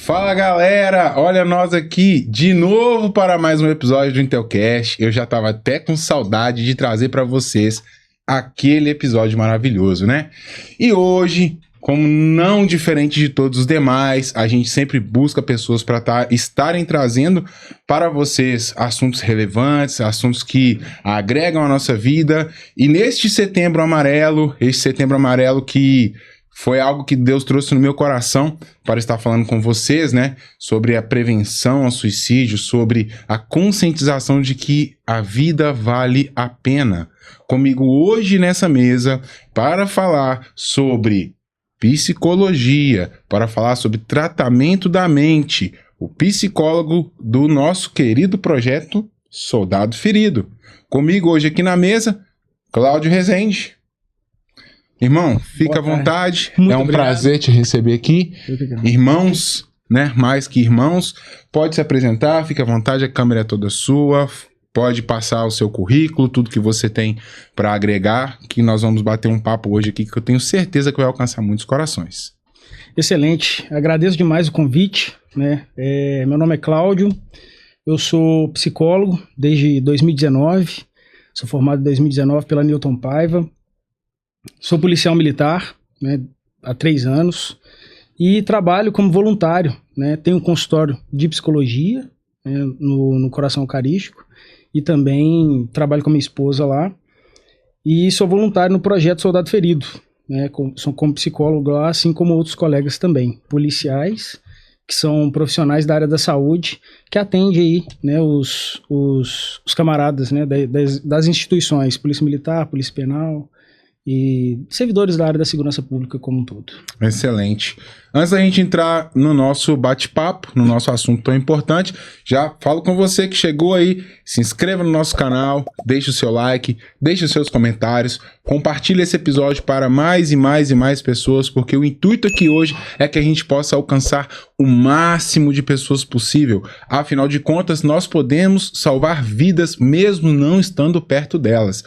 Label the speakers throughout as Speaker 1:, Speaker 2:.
Speaker 1: Fala galera, olha nós aqui de novo para mais um episódio do Intelcast. Eu já estava até com saudade de trazer para vocês aquele episódio maravilhoso, né? E hoje, como não diferente de todos os demais, a gente sempre busca pessoas para estarem trazendo para vocês assuntos relevantes, assuntos que agregam a nossa vida. E neste Setembro Amarelo, que foi algo que Deus trouxe no meu coração para estar falando com vocês, né? Sobre a prevenção ao suicídio, sobre a conscientização de que a vida vale a pena. Comigo hoje nessa mesa para falar sobre psicologia, para falar sobre tratamento da mente, o psicólogo do nosso querido projeto Soldado Ferido. Comigo hoje aqui na mesa, Cláudio Rezende. Irmão, fica à vontade, é um prazer te receber aqui. Irmãos, né, mais que irmãos, pode se apresentar, fica à vontade, a câmera é toda sua, pode passar o seu currículo, tudo que você tem para agregar, que nós vamos bater um papo hoje aqui, que eu tenho certeza que vai alcançar muitos corações.
Speaker 2: Excelente, agradeço demais o convite, né? Meu nome é Cláudio, eu sou psicólogo desde 2019, sou formado em 2019 pela Newton Paiva. Sou policial militar, né, há 3 anos e trabalho como voluntário, né, tenho um consultório de psicologia, né, no Coração Eucarístico e também trabalho com minha esposa lá e sou voluntário no projeto Soldado Ferido, né, sou como psicólogo lá, assim como outros colegas também, policiais que são profissionais da área da saúde que atendem aí, né, os camaradas, né, das instituições, Polícia Militar, Polícia Penal e servidores da área da segurança pública como um todo.
Speaker 1: Excelente. Antes da gente entrar no nosso bate-papo, no nosso assunto tão importante, já falo com você que chegou aí, se inscreva no nosso canal, deixe o seu like, deixe os seus comentários, compartilhe esse episódio para mais e mais e mais pessoas, porque o intuito aqui hoje é que a gente possa alcançar o máximo de pessoas possível. Afinal de contas, nós podemos salvar vidas mesmo não estando perto delas.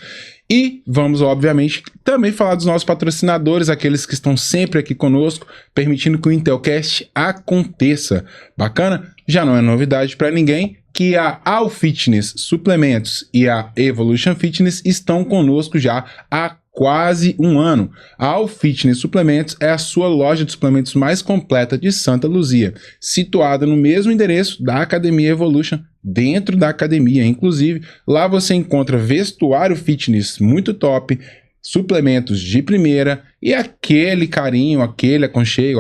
Speaker 1: E vamos, obviamente, também falar dos nossos patrocinadores, aqueles que estão sempre aqui conosco, permitindo que o Intelcast aconteça. Bacana? Já não é novidade para ninguém que a All Fitness Suplementos e a Evolution Fitness estão conosco já há quase um ano. A All Fitness Suplementos é a sua loja de suplementos mais completa de Santa Luzia, situada no mesmo endereço da Academia Evolution, dentro da academia. Inclusive, lá você encontra vestuário fitness muito top, suplementos de primeira e aquele carinho, aquele aconchego,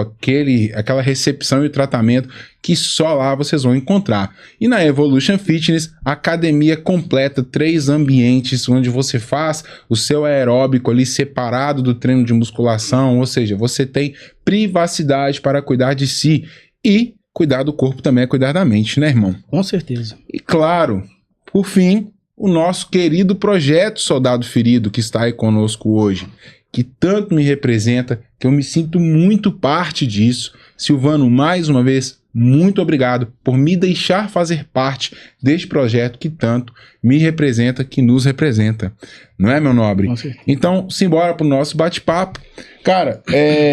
Speaker 1: aquela recepção e tratamento que só lá vocês vão encontrar. E na Evolution Fitness, academia completa, 3 ambientes onde você faz o seu aeróbico ali separado do treino de musculação, ou seja, você tem privacidade para cuidar de si e cuidar do corpo também é cuidar da mente, né, irmão?
Speaker 2: Com certeza.
Speaker 1: E claro, por fim, o nosso querido projeto Soldado Ferido, que está aí conosco hoje, que tanto me representa, que eu me sinto muito parte disso. Silvano, mais uma vez, muito obrigado por me deixar fazer parte deste projeto que tanto me representa, que nos representa. Não é, meu nobre? Então, simbora para o nosso bate-papo. Cara,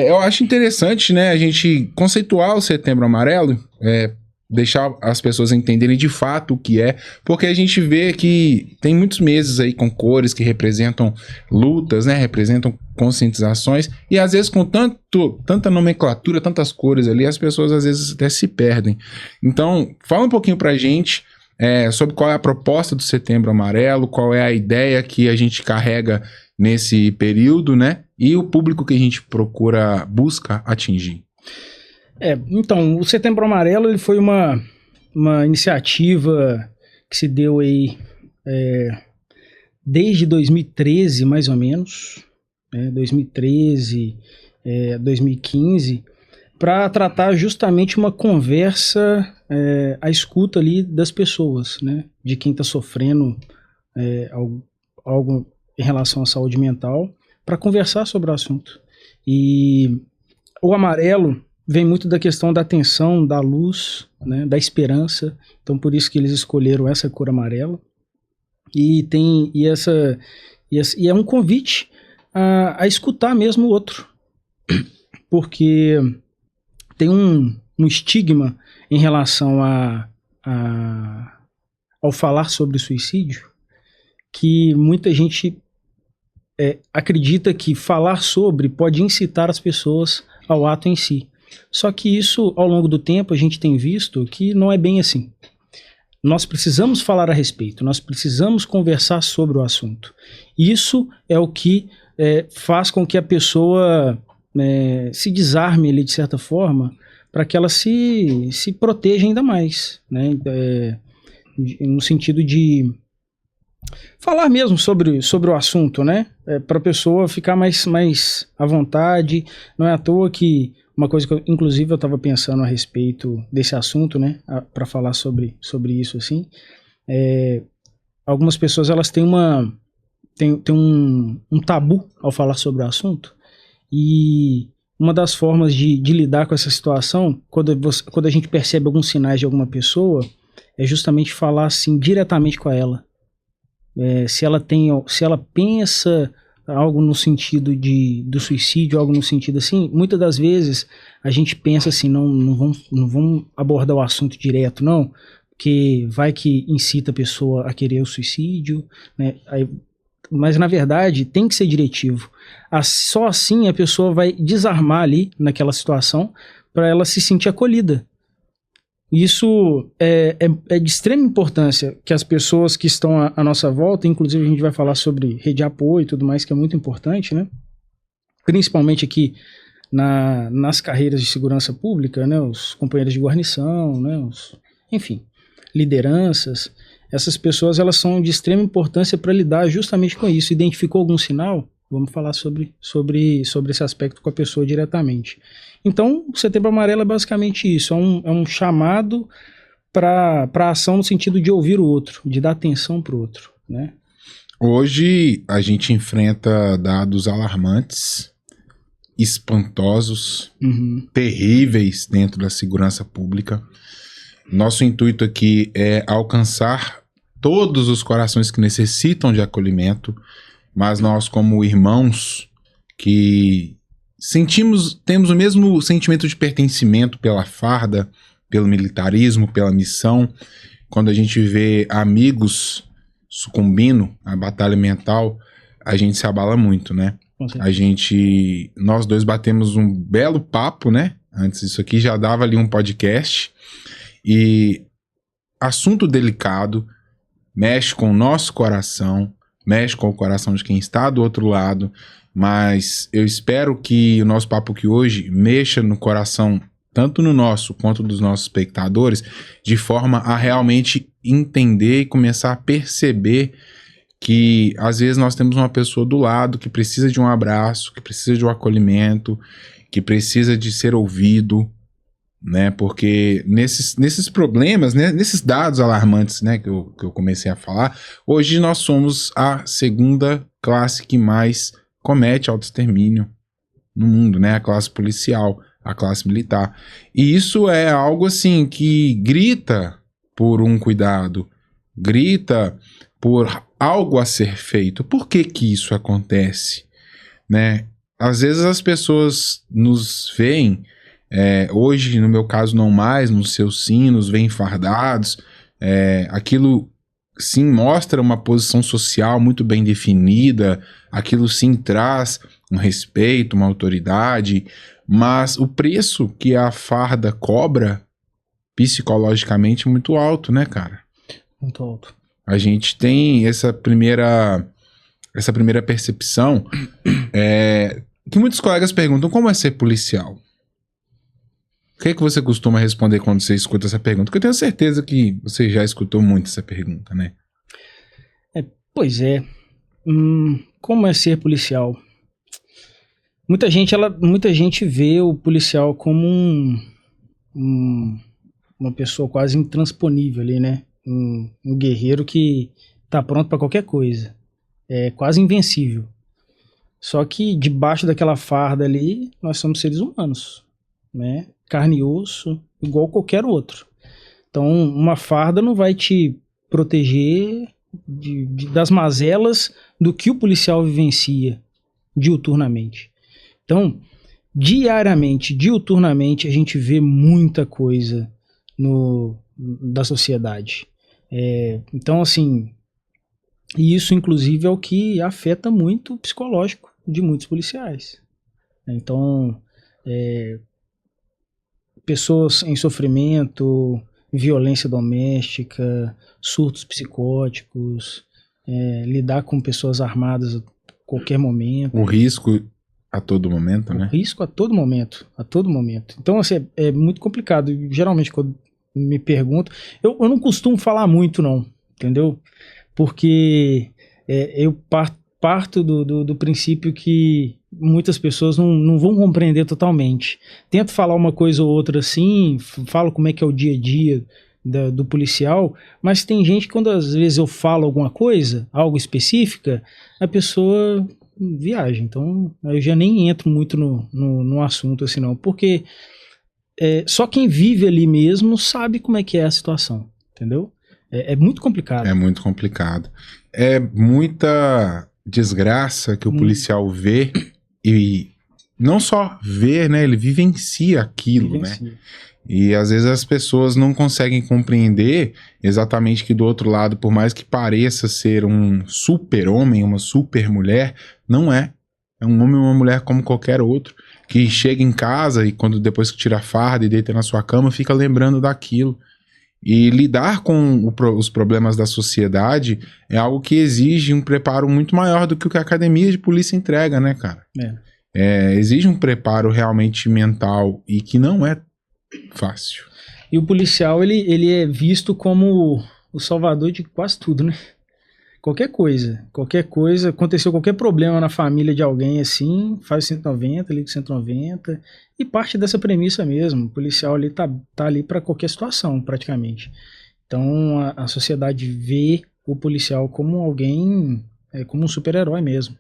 Speaker 1: eu acho interessante, né, a gente conceituar o Setembro Amarelo, deixar as pessoas entenderem de fato o que é, porque a gente vê que tem muitos meses aí com cores que representam lutas, né, representam conscientizações, e às vezes com tanta nomenclatura, tantas cores ali, as pessoas às vezes até se perdem. Então, fala um pouquinho pra gente sobre qual é a proposta do Setembro Amarelo, qual é a ideia que a gente carrega nesse período, né, e o público que a gente busca atingir.
Speaker 2: Então, o Setembro Amarelo ele foi uma iniciativa que se deu aí desde 2013, mais ou menos, 2013, 2015, para tratar justamente uma conversa, a escuta ali das pessoas, né, de quem está sofrendo algo em relação à saúde mental, para conversar sobre o assunto. E o amarelo vem muito da questão da atenção, da luz, né, da esperança. Então, por isso que eles escolheram essa cor amarela. E é um convite a escutar mesmo o outro. Porque tem um um estigma em relação ao falar sobre suicídio, que muita gente acredita que falar sobre pode incitar as pessoas ao ato em si. Só que isso, ao longo do tempo, a gente tem visto que não é bem assim. Nós precisamos falar a respeito, nós precisamos conversar sobre o assunto. Isso é o que faz com que a pessoa se desarme ali, de certa forma, para que ela se proteja ainda mais, né? No sentido de falar mesmo sobre o assunto, né? Para a pessoa ficar mais à vontade. Não é à toa que uma coisa que inclusive eu estava pensando a respeito desse assunto, né? Para falar sobre isso, assim. Algumas pessoas elas têm um tabu ao falar sobre o assunto, e uma das formas de lidar com essa situação, quando a gente percebe alguns sinais de alguma pessoa, é justamente falar assim diretamente com ela. Se ela pensa algo no sentido do suicídio, algo no sentido assim, muitas das vezes a gente pensa assim, não vamos abordar o assunto direto, não, porque vai que incita a pessoa a querer o suicídio, né? Mas na verdade tem que ser diretivo. Só assim a pessoa vai desarmar ali naquela situação para ela se sentir acolhida. Isso é de extrema importância que as pessoas que estão à nossa volta, inclusive a gente vai falar sobre rede de apoio e tudo mais, que é muito importante, né? Principalmente aqui nas carreiras de segurança pública, né? Os companheiros de guarnição, né? Enfim, lideranças. Essas pessoas elas são de extrema importância para lidar justamente com isso. Identificou algum sinal? Vamos falar sobre esse aspecto com a pessoa diretamente. Então, o Setembro Amarelo é basicamente isso, é um chamado para ação no sentido de ouvir o outro, de dar atenção para o outro, né?
Speaker 1: Hoje a gente enfrenta dados alarmantes, espantosos, terríveis dentro da segurança pública. Nosso intuito aqui é alcançar todos os corações que necessitam de acolhimento, mas nós, como irmãos que temos o mesmo sentimento de pertencimento pela farda, pelo militarismo, pela missão. Quando a gente vê amigos sucumbindo à batalha mental, a gente se abala muito, né? Nós dois batemos um belo papo, né? Antes disso aqui já dava ali um podcast. E assunto delicado, mexe com o nosso coração, mexe com o coração de quem está do outro lado, mas eu espero que o nosso papo aqui hoje mexa no coração, tanto no nosso quanto dos nossos espectadores, de forma a realmente entender e começar a perceber que às vezes nós temos uma pessoa do lado que precisa de um abraço, que precisa de um acolhimento, que precisa de ser ouvido, né? Porque nesses problemas, né? Nesses dados alarmantes, né? Que eu comecei a falar, hoje nós somos a segunda classe que mais comete autoextermínio no mundo, né? A classe policial, a classe militar. E isso é algo assim que grita por um cuidado, grita por algo a ser feito. Por que que isso acontece, né? Às vezes as pessoas nos veem, hoje no meu caso não mais, nos seus sinos, vêm fardados, aquilo sim mostra uma posição social muito bem definida, aquilo sim traz um respeito, uma autoridade, mas o preço que a farda cobra psicologicamente é muito alto, né, cara?
Speaker 2: Muito alto.
Speaker 1: A gente tem essa primeira percepção, que muitos colegas perguntam: como é ser policial? O que é que você costuma responder quando você escuta essa pergunta? Porque eu tenho certeza que você já escutou muito essa pergunta, né?
Speaker 2: Pois é. Como é ser policial? Muita gente vê o policial como uma pessoa quase intransponível ali, né? Um guerreiro que tá pronto para qualquer coisa. É quase invencível. Só que debaixo daquela farda ali, nós somos seres humanos, né? Carne e osso, igual qualquer outro. Então, uma farda não vai te proteger das mazelas do que o policial vivencia diuturnamente. Então, diariamente, diuturnamente, a gente vê muita coisa da sociedade. Então, assim, e isso, inclusive, é o que afeta muito o psicológico de muitos policiais. Então, pessoas em sofrimento, violência doméstica, surtos psicóticos, lidar com pessoas armadas a qualquer momento.
Speaker 1: O risco a todo momento, né?
Speaker 2: O risco a todo momento, a todo momento. Então, assim, é muito complicado. Geralmente, quando me perguntam, eu não costumo falar muito, não, entendeu? Porque eu parto do princípio que muitas pessoas não vão compreender totalmente. Tento falar uma coisa ou outra assim, falo como é que é o dia a dia do policial, mas tem gente que quando às vezes eu falo alguma coisa, algo específica, a pessoa viaja. Então eu já nem entro muito no assunto assim não, porque só quem vive ali mesmo sabe como é que é a situação, entendeu? É muito complicado.
Speaker 1: É muito complicado. É muita desgraça que o policial vê e não só vê, né? Ele vivencia aquilo, né? E às vezes as pessoas não conseguem compreender exatamente que do outro lado, por mais que pareça ser um super-homem, uma super-mulher, não é. É um homem ou uma mulher como qualquer outro, que chega em casa e quando depois que tira a farda e deita na sua cama, fica lembrando daquilo. E lidar com os problemas da sociedade é algo que exige um preparo muito maior do que o que a academia de polícia entrega, né, cara? Exige um preparo realmente mental e que não é fácil.
Speaker 2: E o policial, ele é visto como o salvador de quase tudo, né? Qualquer coisa, aconteceu qualquer problema na família de alguém assim, faz 190, liga 190, e parte dessa premissa mesmo, o policial ali tá ali para qualquer situação, praticamente. Então a sociedade vê o policial como alguém, como um super-herói mesmo.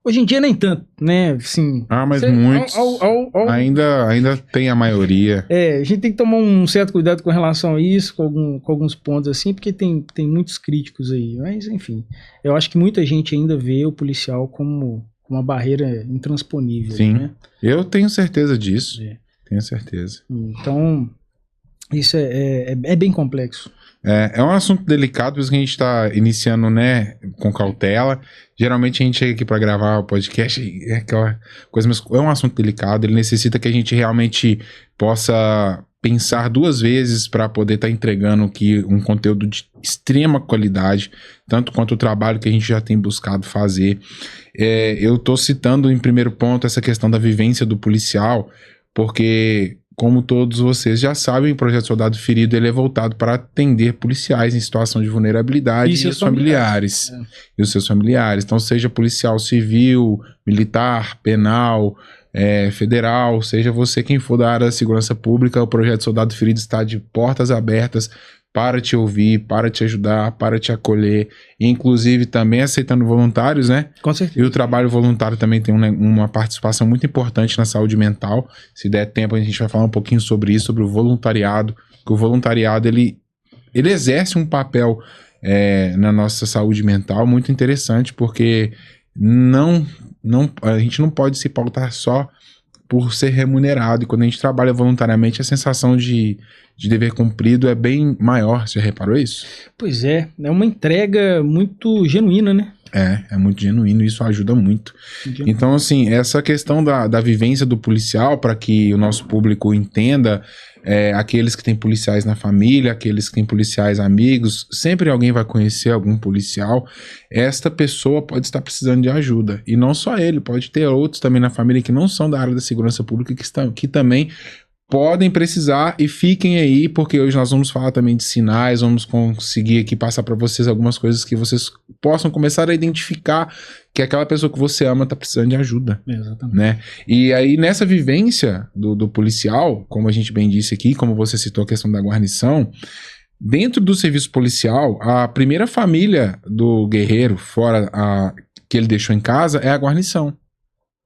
Speaker 2: Hoje em dia nem tanto, né? Assim,
Speaker 1: mas muitos ainda tem a maioria.
Speaker 2: A gente tem que tomar um certo cuidado com relação a isso, com alguns pontos assim, porque tem muitos críticos aí. Mas, enfim, eu acho que muita gente ainda vê o policial como uma barreira intransponível.
Speaker 1: Sim,
Speaker 2: né?
Speaker 1: Eu tenho certeza disso. Tenho certeza.
Speaker 2: Então, isso é bem complexo.
Speaker 1: É um assunto delicado, por isso que a gente está iniciando, né, com cautela. Geralmente a gente chega aqui para gravar o podcast e é aquela coisa, mas é um assunto delicado, ele necessita que a gente realmente possa pensar duas vezes para poder estar entregando aqui um conteúdo de extrema qualidade, tanto quanto o trabalho que a gente já tem buscado fazer. Eu estou citando em primeiro ponto essa questão da vivência do policial, porque como todos vocês já sabem, o Projeto Soldado Ferido ele é voltado para atender policiais em situação de vulnerabilidade e seus familiares. E os seus familiares. Então, seja policial civil, militar, penal, federal, seja você quem for da área da segurança pública, o Projeto Soldado Ferido está de portas abertas para te ouvir, para te ajudar, para te acolher, e inclusive também aceitando voluntários, né?
Speaker 2: Com certeza.
Speaker 1: E o trabalho voluntário também tem uma participação muito importante na saúde mental. Se der tempo, a gente vai falar um pouquinho sobre isso, sobre o voluntariado, que o voluntariado, ele exerce um papel na nossa saúde mental muito interessante, porque a gente não pode se pautar só por ser remunerado, e quando a gente trabalha voluntariamente, a sensação de dever cumprido é bem maior. Você reparou isso?
Speaker 2: Pois é uma entrega muito genuína, né?
Speaker 1: É muito genuíno, isso ajuda muito. Então, assim, essa questão da vivência do policial, para que o nosso público entenda, aqueles que têm policiais na família, aqueles que têm policiais amigos, sempre alguém vai conhecer algum policial, esta pessoa pode estar precisando de ajuda. E não só ele, pode ter outros também na família que não são da área da segurança pública, que também podem precisar, e fiquem aí, porque hoje nós vamos falar também de sinais, vamos conseguir aqui passar para vocês algumas coisas que vocês possam começar a identificar que aquela pessoa que você ama está precisando de ajuda.
Speaker 2: Exatamente.
Speaker 1: Né? E aí nessa vivência do policial, como a gente bem disse aqui, como você citou a questão da guarnição, dentro do serviço policial, a primeira família do guerreiro, fora que ele deixou em casa, é a guarnição,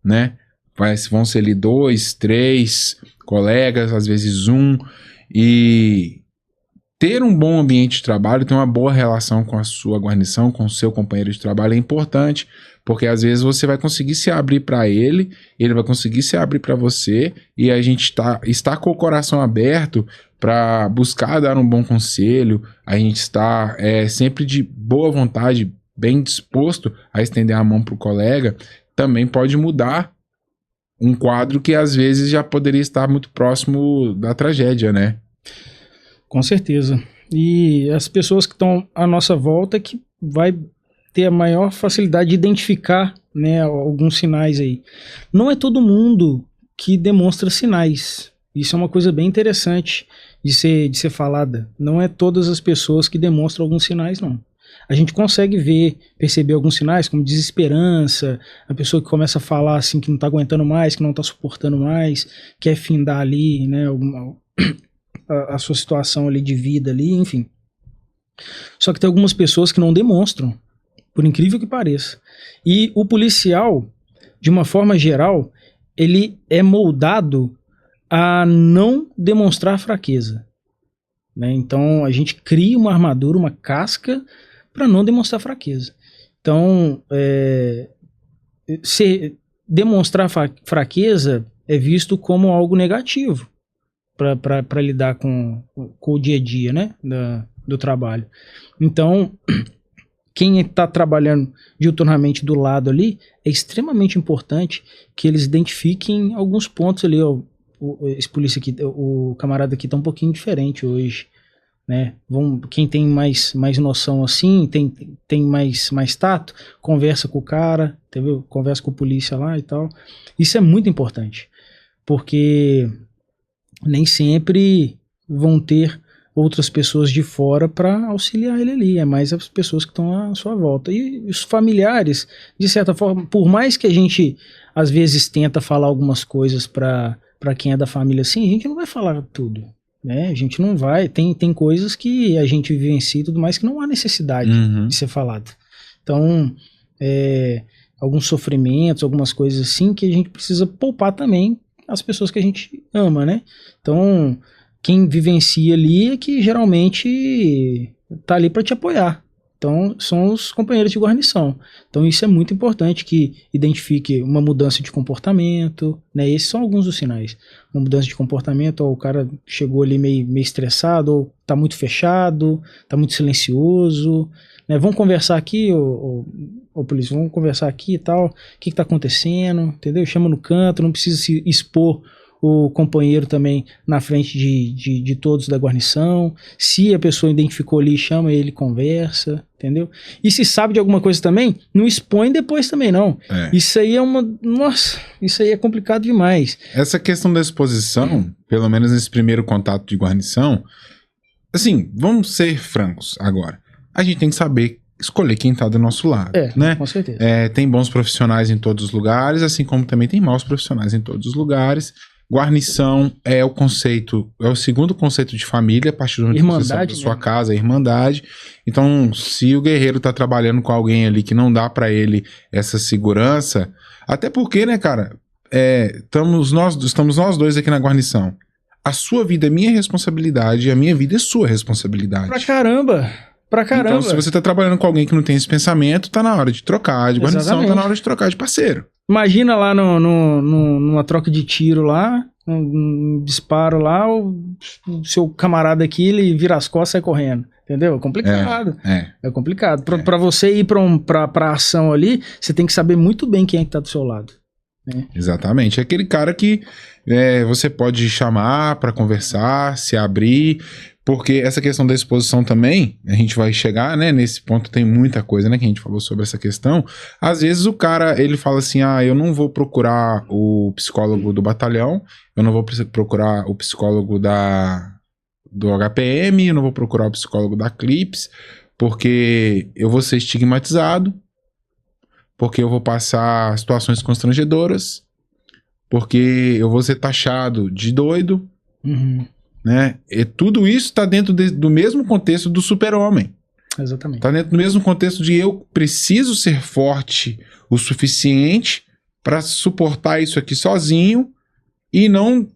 Speaker 1: né? Vão ser ali 2, 3 colegas, às vezes 1, e ter um bom ambiente de trabalho, ter uma boa relação com a sua guarnição, com o seu companheiro de trabalho é importante, Porque às vezes você vai conseguir se abrir para ele vai conseguir se abrir para você, e a gente está com o coração aberto para buscar dar um bom conselho, a gente está sempre de boa vontade, bem disposto a estender a mão para o colega, também pode mudar um quadro que às vezes já poderia estar muito próximo da tragédia, né?
Speaker 2: Com certeza. E as pessoas que estão à nossa volta que vai ter a maior facilidade de identificar, né, alguns sinais aí. Não é todo mundo que demonstra sinais. Isso é uma coisa bem interessante de ser falada. Não é todas as pessoas que demonstram alguns sinais, não. A gente consegue perceber alguns sinais, como desesperança, a pessoa que começa a falar assim que não está aguentando mais, que não está suportando mais, quer findar ali, né, a sua situação ali de vida ali, enfim. Só que tem algumas pessoas que não demonstram, por incrível que pareça. E o policial, de uma forma geral, ele é moldado a não demonstrar fraqueza, né? Então a gente cria uma armadura, uma casca para não demonstrar fraqueza. Então, demonstrar fraqueza é visto como algo negativo para lidar com o dia a dia, né, do trabalho. Então, quem está trabalhando diuturnamente do lado ali, é extremamente importante que eles identifiquem alguns pontos ali. Ó, esse polícia aqui, o camarada aqui está um pouquinho diferente hoje, né? Quem tem mais noção assim, tem mais tato, conversa com o cara, entendeu? Conversa com o polícia lá e tal. Isso é muito importante, porque nem sempre vão ter outras pessoas de fora para auxiliar ele ali, é mais as pessoas que estão à sua volta. E os familiares, de certa forma, por mais que a gente às vezes tenta falar algumas coisas para quem é da família assim, a gente não vai falar tudo, né? A gente não vai, tem coisas que a gente vivencia e tudo mais que não há necessidade de ser falado. Então, alguns sofrimentos, algumas coisas assim que a gente precisa poupar também as pessoas que a gente ama, né? Então, quem vivencia ali é que geralmente tá ali para te apoiar. Então, são os companheiros de guarnição. Então, isso é muito importante, que identifique uma mudança de comportamento, né? Esses são alguns dos sinais. Uma mudança de comportamento, ó, o cara chegou ali meio estressado, ou tá muito fechado, tá muito silencioso, né? Vamos conversar aqui, ô polícia, vamos conversar aqui e tal, o que tá acontecendo, entendeu? Chama no canto, não precisa se expor o companheiro também na frente de todos da guarnição. Se a pessoa identificou ali, chama ele, conversa, entendeu? E se sabe de alguma coisa também, não expõe depois também, não. Isso aí nossa, isso aí é complicado demais.
Speaker 1: Essa questão da exposição, pelo menos nesse primeiro contato de guarnição, assim, vamos ser francos agora. A gente tem que saber escolher quem está do nosso lado, né?
Speaker 2: Com certeza.
Speaker 1: Tem bons profissionais em todos os lugares, assim como também tem maus profissionais em todos os lugares. Guarnição é o segundo conceito de família, a partir do momento que você sai da sua casa, a irmandade. Então, se o guerreiro tá trabalhando com alguém ali que não dá pra ele essa segurança, até porque, né, cara, estamos nós dois aqui na guarnição. A sua vida é minha responsabilidade e a minha vida é sua responsabilidade.
Speaker 2: Pra caramba!
Speaker 1: Então, se você tá trabalhando com alguém que não tem esse pensamento, tá na hora de trocar de guarnição, Exatamente. Tá na hora de trocar de parceiro.
Speaker 2: Imagina lá numa troca de tiro lá, um disparo lá, o seu camarada aqui, ele vira as costas e sai correndo. Entendeu? É complicado. É complicado. Pra você ir pra ação ali, você tem que saber muito bem quem é que tá do seu lado. Né?
Speaker 1: Exatamente. É aquele cara que você pode chamar pra conversar, se abrir. Porque essa questão da exposição também, a gente vai chegar, né, nesse ponto, tem muita coisa, né, que a gente falou sobre essa questão. Às vezes o cara, ele fala assim, eu não vou procurar o psicólogo do batalhão, eu não vou procurar o psicólogo do HPM, eu não vou procurar o psicólogo da Clips, porque eu vou ser estigmatizado, porque eu vou passar situações constrangedoras, porque eu vou ser taxado de doido, né? E tudo isso está dentro do mesmo contexto do super-homem.
Speaker 2: Exatamente.
Speaker 1: Está dentro do mesmo contexto de eu preciso ser forte o suficiente para suportar isso aqui sozinho e não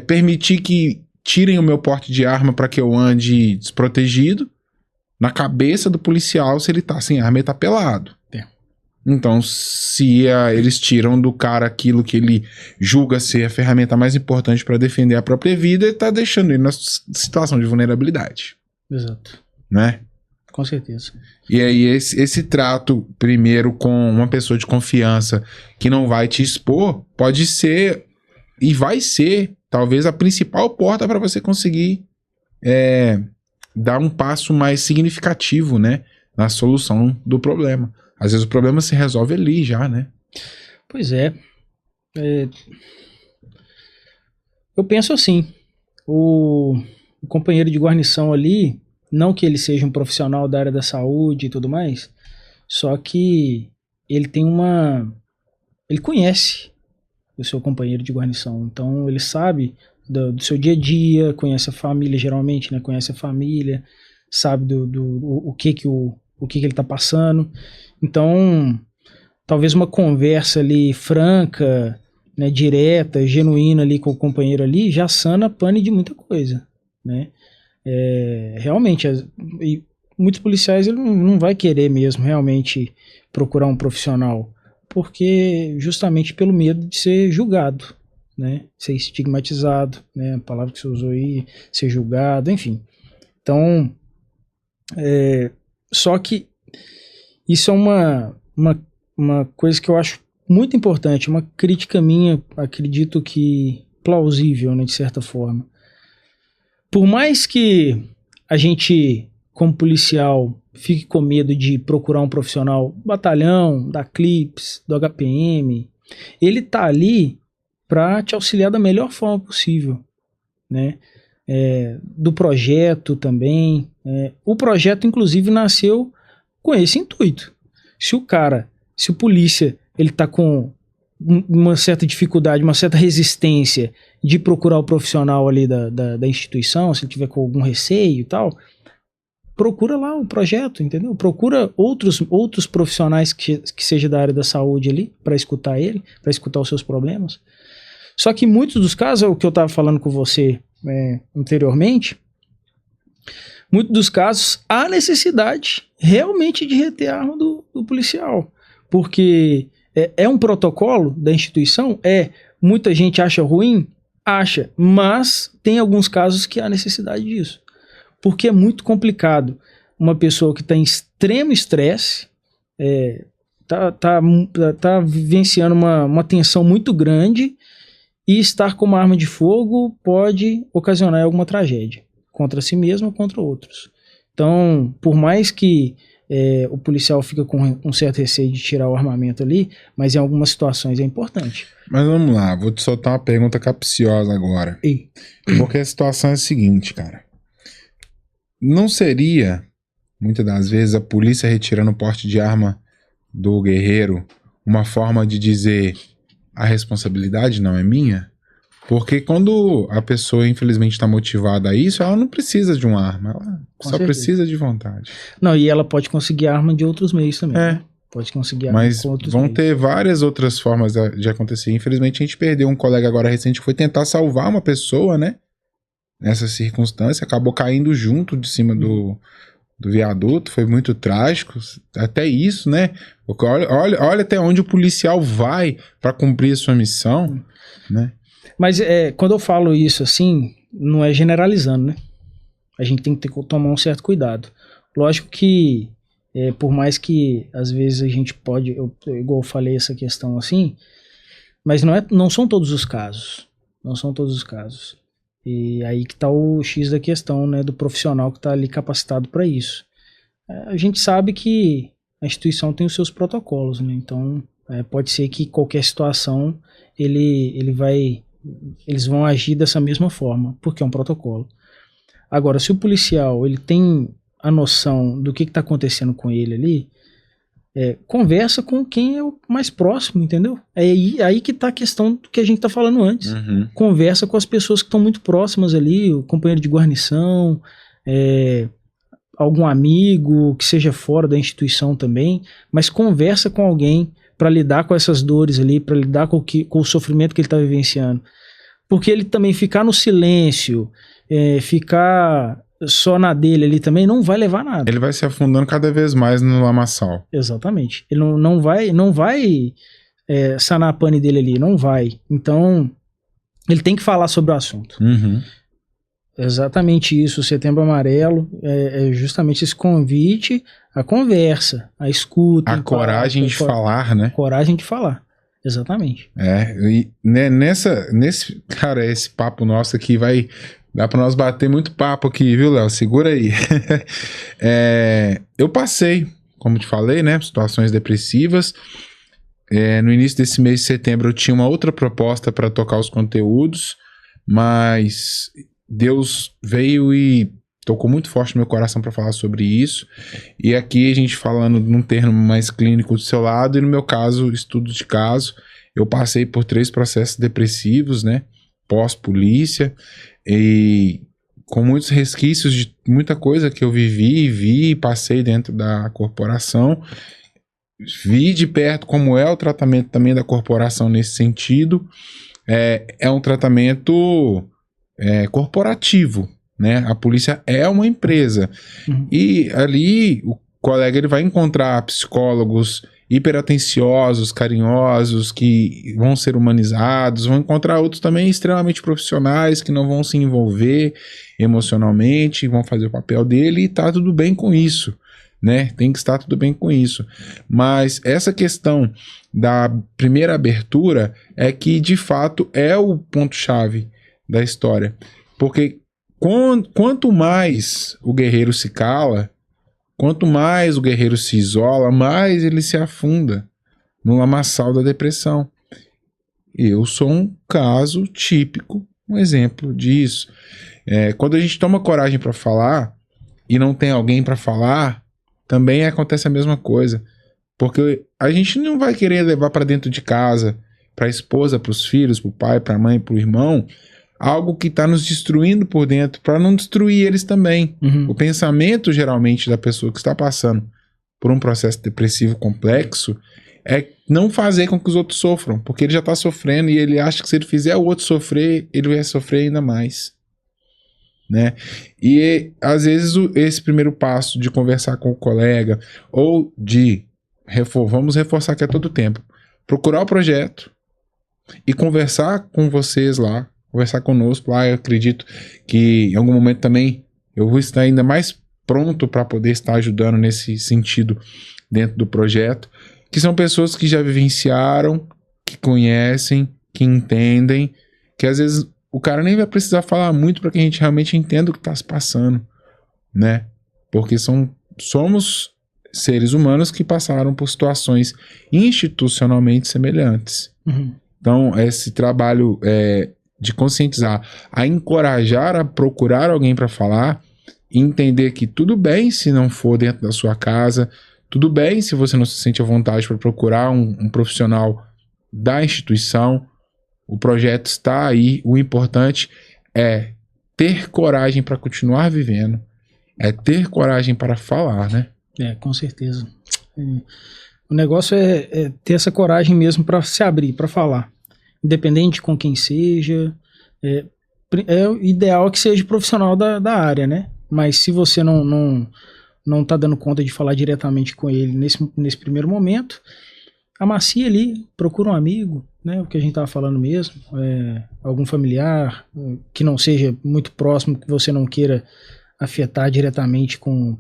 Speaker 1: permitir que tirem o meu porte de arma para que eu ande desprotegido. Na cabeça do policial, se ele tá sem arma, ele tá pelado. Então, se eles tiram do cara aquilo que ele julga ser a ferramenta mais importante para defender a própria vida, ele tá deixando ele na situação de vulnerabilidade.
Speaker 2: Exato.
Speaker 1: Né?
Speaker 2: Com certeza.
Speaker 1: E aí esse trato, primeiro, com uma pessoa de confiança que não vai te expor, pode ser e vai ser, talvez, a principal porta para você conseguir dar um passo mais significativo, né, na solução do problema. Às vezes o problema se resolve ali já, né?
Speaker 2: Pois é. Eu penso assim, o companheiro de guarnição ali, não que ele seja um profissional da área da saúde e tudo mais, só que ele tem ele conhece o seu companheiro de guarnição, então ele sabe do seu dia a dia, conhece a família geralmente, né? Conhece a família, sabe o que ele tá passando. Então, talvez uma conversa ali franca, né, direta, genuína ali com o companheiro ali, já sana a pane de muita coisa, né? Realmente, muitos policiais ele não vai querer mesmo realmente procurar um profissional, porque justamente pelo medo de ser julgado, né? Ser estigmatizado, né? A palavra que você usou aí, ser julgado, enfim. Então, só que isso é uma coisa que eu acho muito importante, uma crítica minha, acredito que plausível, né, de certa forma. Por mais que a gente, como policial, fique com medo de procurar um profissional do batalhão, da CLIPS, do HPM, ele tá ali para te auxiliar da melhor forma possível, né? Do projeto também. O projeto, inclusive, nasceu com esse intuito. Se o polícia, ele tá com uma certa dificuldade, uma certa resistência de procurar o profissional ali da instituição, se ele tiver com algum receio e tal, procura lá o projeto, entendeu? Procura outros profissionais que seja da área da saúde ali, para escutar ele, para escutar os seus problemas. Só que em muitos dos casos, é o que eu estava falando com você anteriormente, muitos dos casos há necessidade realmente de reter a arma do policial, porque é um protocolo da instituição, muita gente acha ruim, acha, mas tem alguns casos que há necessidade disso, porque é muito complicado uma pessoa que está em extremo estresse, tá vivenciando uma tensão muito grande, e estar com uma arma de fogo pode ocasionar alguma tragédia, contra si mesmo ou contra outros. Então, por mais que o policial fica com um certo receio de tirar o armamento ali, mas em algumas situações é importante.
Speaker 1: Mas vamos lá, vou te soltar uma pergunta capciosa agora. Porque a situação é a seguinte, cara. Não seria, muitas das vezes, a polícia retirando o porte de arma do guerreiro uma forma de dizer a responsabilidade não é minha? Porque quando a pessoa, infelizmente, está motivada a isso, ela não precisa de uma arma, ela só precisa de vontade.
Speaker 2: Não, e ela pode conseguir arma de outros meios também. Né? Pode conseguir arma
Speaker 1: com
Speaker 2: outros
Speaker 1: meios. Mas vão ter várias outras formas de acontecer. Infelizmente, a gente perdeu um colega agora recente que foi tentar salvar uma pessoa, né? Nessa circunstância, acabou caindo junto de cima do viaduto, foi muito trágico, até isso, né? Porque olha até onde o policial vai para cumprir a sua missão, né?
Speaker 2: Mas quando eu falo isso assim, não é generalizando, né? A gente tem que tomar um certo cuidado. Lógico que, por mais que às vezes a gente pode, igual eu falei essa questão assim, mas não são todos os casos. Não são todos os casos. E aí que está o X da questão, né, do profissional que está ali capacitado para isso. A gente sabe que a instituição tem os seus protocolos, né? Então pode ser que qualquer situação eles vão agir dessa mesma forma, porque é um protocolo. Agora, se o policial ele tem a noção do que está acontecendo com ele ali, conversa com quem é o mais próximo, entendeu? É aí que está a questão do que a gente está falando antes.
Speaker 1: Uhum.
Speaker 2: Conversa com as pessoas que estão muito próximas ali, o companheiro de guarnição, algum amigo que seja fora da instituição também, mas conversa com alguém para lidar com essas dores ali, para lidar com o sofrimento que ele está vivenciando. Porque ele também ficar no silêncio, ficar só na dele ali também, não vai levar nada.
Speaker 1: Ele vai se afundando cada vez mais no lamaçal.
Speaker 2: Exatamente. Ele não vai sanar a pane dele ali, não vai. Então, ele tem que falar sobre o assunto.
Speaker 1: Uhum.
Speaker 2: Exatamente isso, o Setembro Amarelo é justamente esse convite à conversa, à escuta.
Speaker 1: A coragem de falar, né?
Speaker 2: Coragem de falar, exatamente.
Speaker 1: E cara, esse papo nosso aqui vai dar pra nós bater muito papo aqui, viu, Léo? Segura aí. Eu passei, como te falei, né, situações depressivas. No início desse mês de setembro eu tinha uma outra proposta para tocar os conteúdos, mas Deus veio e tocou muito forte no meu coração para falar sobre isso. E aqui a gente falando num termo mais clínico do seu lado, e no meu caso, estudo de caso. Eu passei por 3 processos depressivos, né? Pós-polícia, e com muitos resquícios de muita coisa que eu vi e passei dentro da corporação. Vi de perto como é o tratamento também da corporação nesse sentido. É um tratamento corporativo, né? A polícia é uma empresa.
Speaker 2: Uhum.
Speaker 1: E ali o colega ele vai encontrar psicólogos hiperatenciosos, carinhosos, que vão ser humanizados, vão encontrar outros também extremamente profissionais que não vão se envolver emocionalmente, vão fazer o papel dele, e tá tudo bem com isso, né? Tem que estar tudo bem com isso. Mas essa questão da primeira abertura é que de fato é o ponto-chave da história, porque quanto mais o guerreiro se cala, quanto mais o guerreiro se isola, mais ele se afunda no lamaçal da depressão. Eu sou um caso típico, um exemplo disso. Quando a gente toma coragem para falar e não tem alguém para falar, também acontece a mesma coisa, porque a gente não vai querer levar para dentro de casa, para a esposa, para os filhos, para o pai, para a mãe, para o irmão, algo que está nos destruindo por dentro, para não destruir eles também.
Speaker 2: Uhum.
Speaker 1: O pensamento, geralmente, da pessoa que está passando por um processo depressivo complexo é não fazer com que os outros sofram, porque ele já está sofrendo e ele acha que se ele fizer o outro sofrer, ele vai sofrer ainda mais, né? E às vezes esse primeiro passo de conversar com o colega, ou de vamos reforçar que é todo tempo, procurar o projeto e conversar com vocês lá, conversar conosco lá. Eu acredito que em algum momento também eu vou estar ainda mais pronto para poder estar ajudando nesse sentido dentro do projeto, que são pessoas que já vivenciaram, que conhecem, que entendem, que às vezes o cara nem vai precisar falar muito para que a gente realmente entenda o que está se passando, né? Porque somos seres humanos que passaram por situações institucionalmente semelhantes.
Speaker 2: Uhum.
Speaker 1: Então, esse trabalho de conscientizar, a encorajar a procurar alguém para falar, e entender que tudo bem se não for dentro da sua casa, tudo bem se você não se sente à vontade para procurar um profissional da instituição. O projeto está aí, o importante é ter coragem para continuar vivendo, é ter coragem para falar, né?
Speaker 2: Com certeza. O negócio é ter essa coragem mesmo para se abrir, para falar. Independente com quem seja, o ideal é que seja profissional da área, né? Mas se você não tá dando conta de falar diretamente com ele nesse primeiro momento, amacia ali, procura um amigo, né? O que a gente tava falando mesmo, algum familiar que não seja muito próximo, que você não queira afetar diretamente com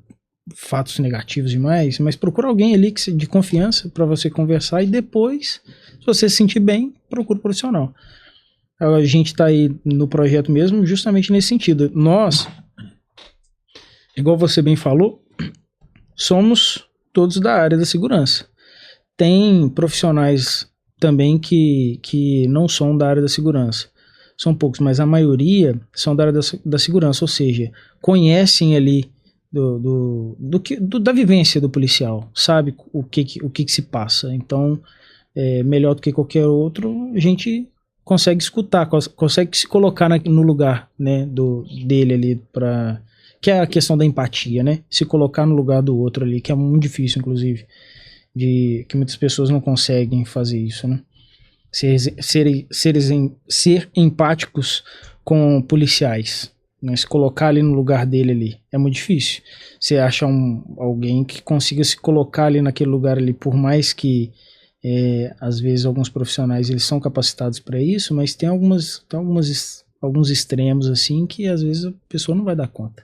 Speaker 2: fatos negativos demais, mas procura alguém ali de confiança para você conversar, e depois, se você se sentir bem, procura um profissional. A gente está aí no projeto mesmo justamente nesse sentido. Nós, igual você bem falou, somos todos da área da segurança. Tem profissionais também que não são da área da segurança. São poucos, mas a maioria são da área da segurança, ou seja, conhecem ali da vivência do policial, sabe o que se passa. Então, melhor do que qualquer outro, a gente consegue escutar, consegue se colocar no lugar, né, dele ali, que é a questão da empatia, né? Se colocar no lugar do outro ali, que é muito difícil, inclusive, que muitas pessoas não conseguem fazer isso, né? Ser empáticos com policiais, né? Se colocar ali no lugar dele ali é muito difícil. Você acha alguém que consiga se colocar ali naquele lugar ali, por mais que às vezes alguns profissionais eles são capacitados para isso, mas tem alguns extremos assim que às vezes a pessoa não vai dar conta.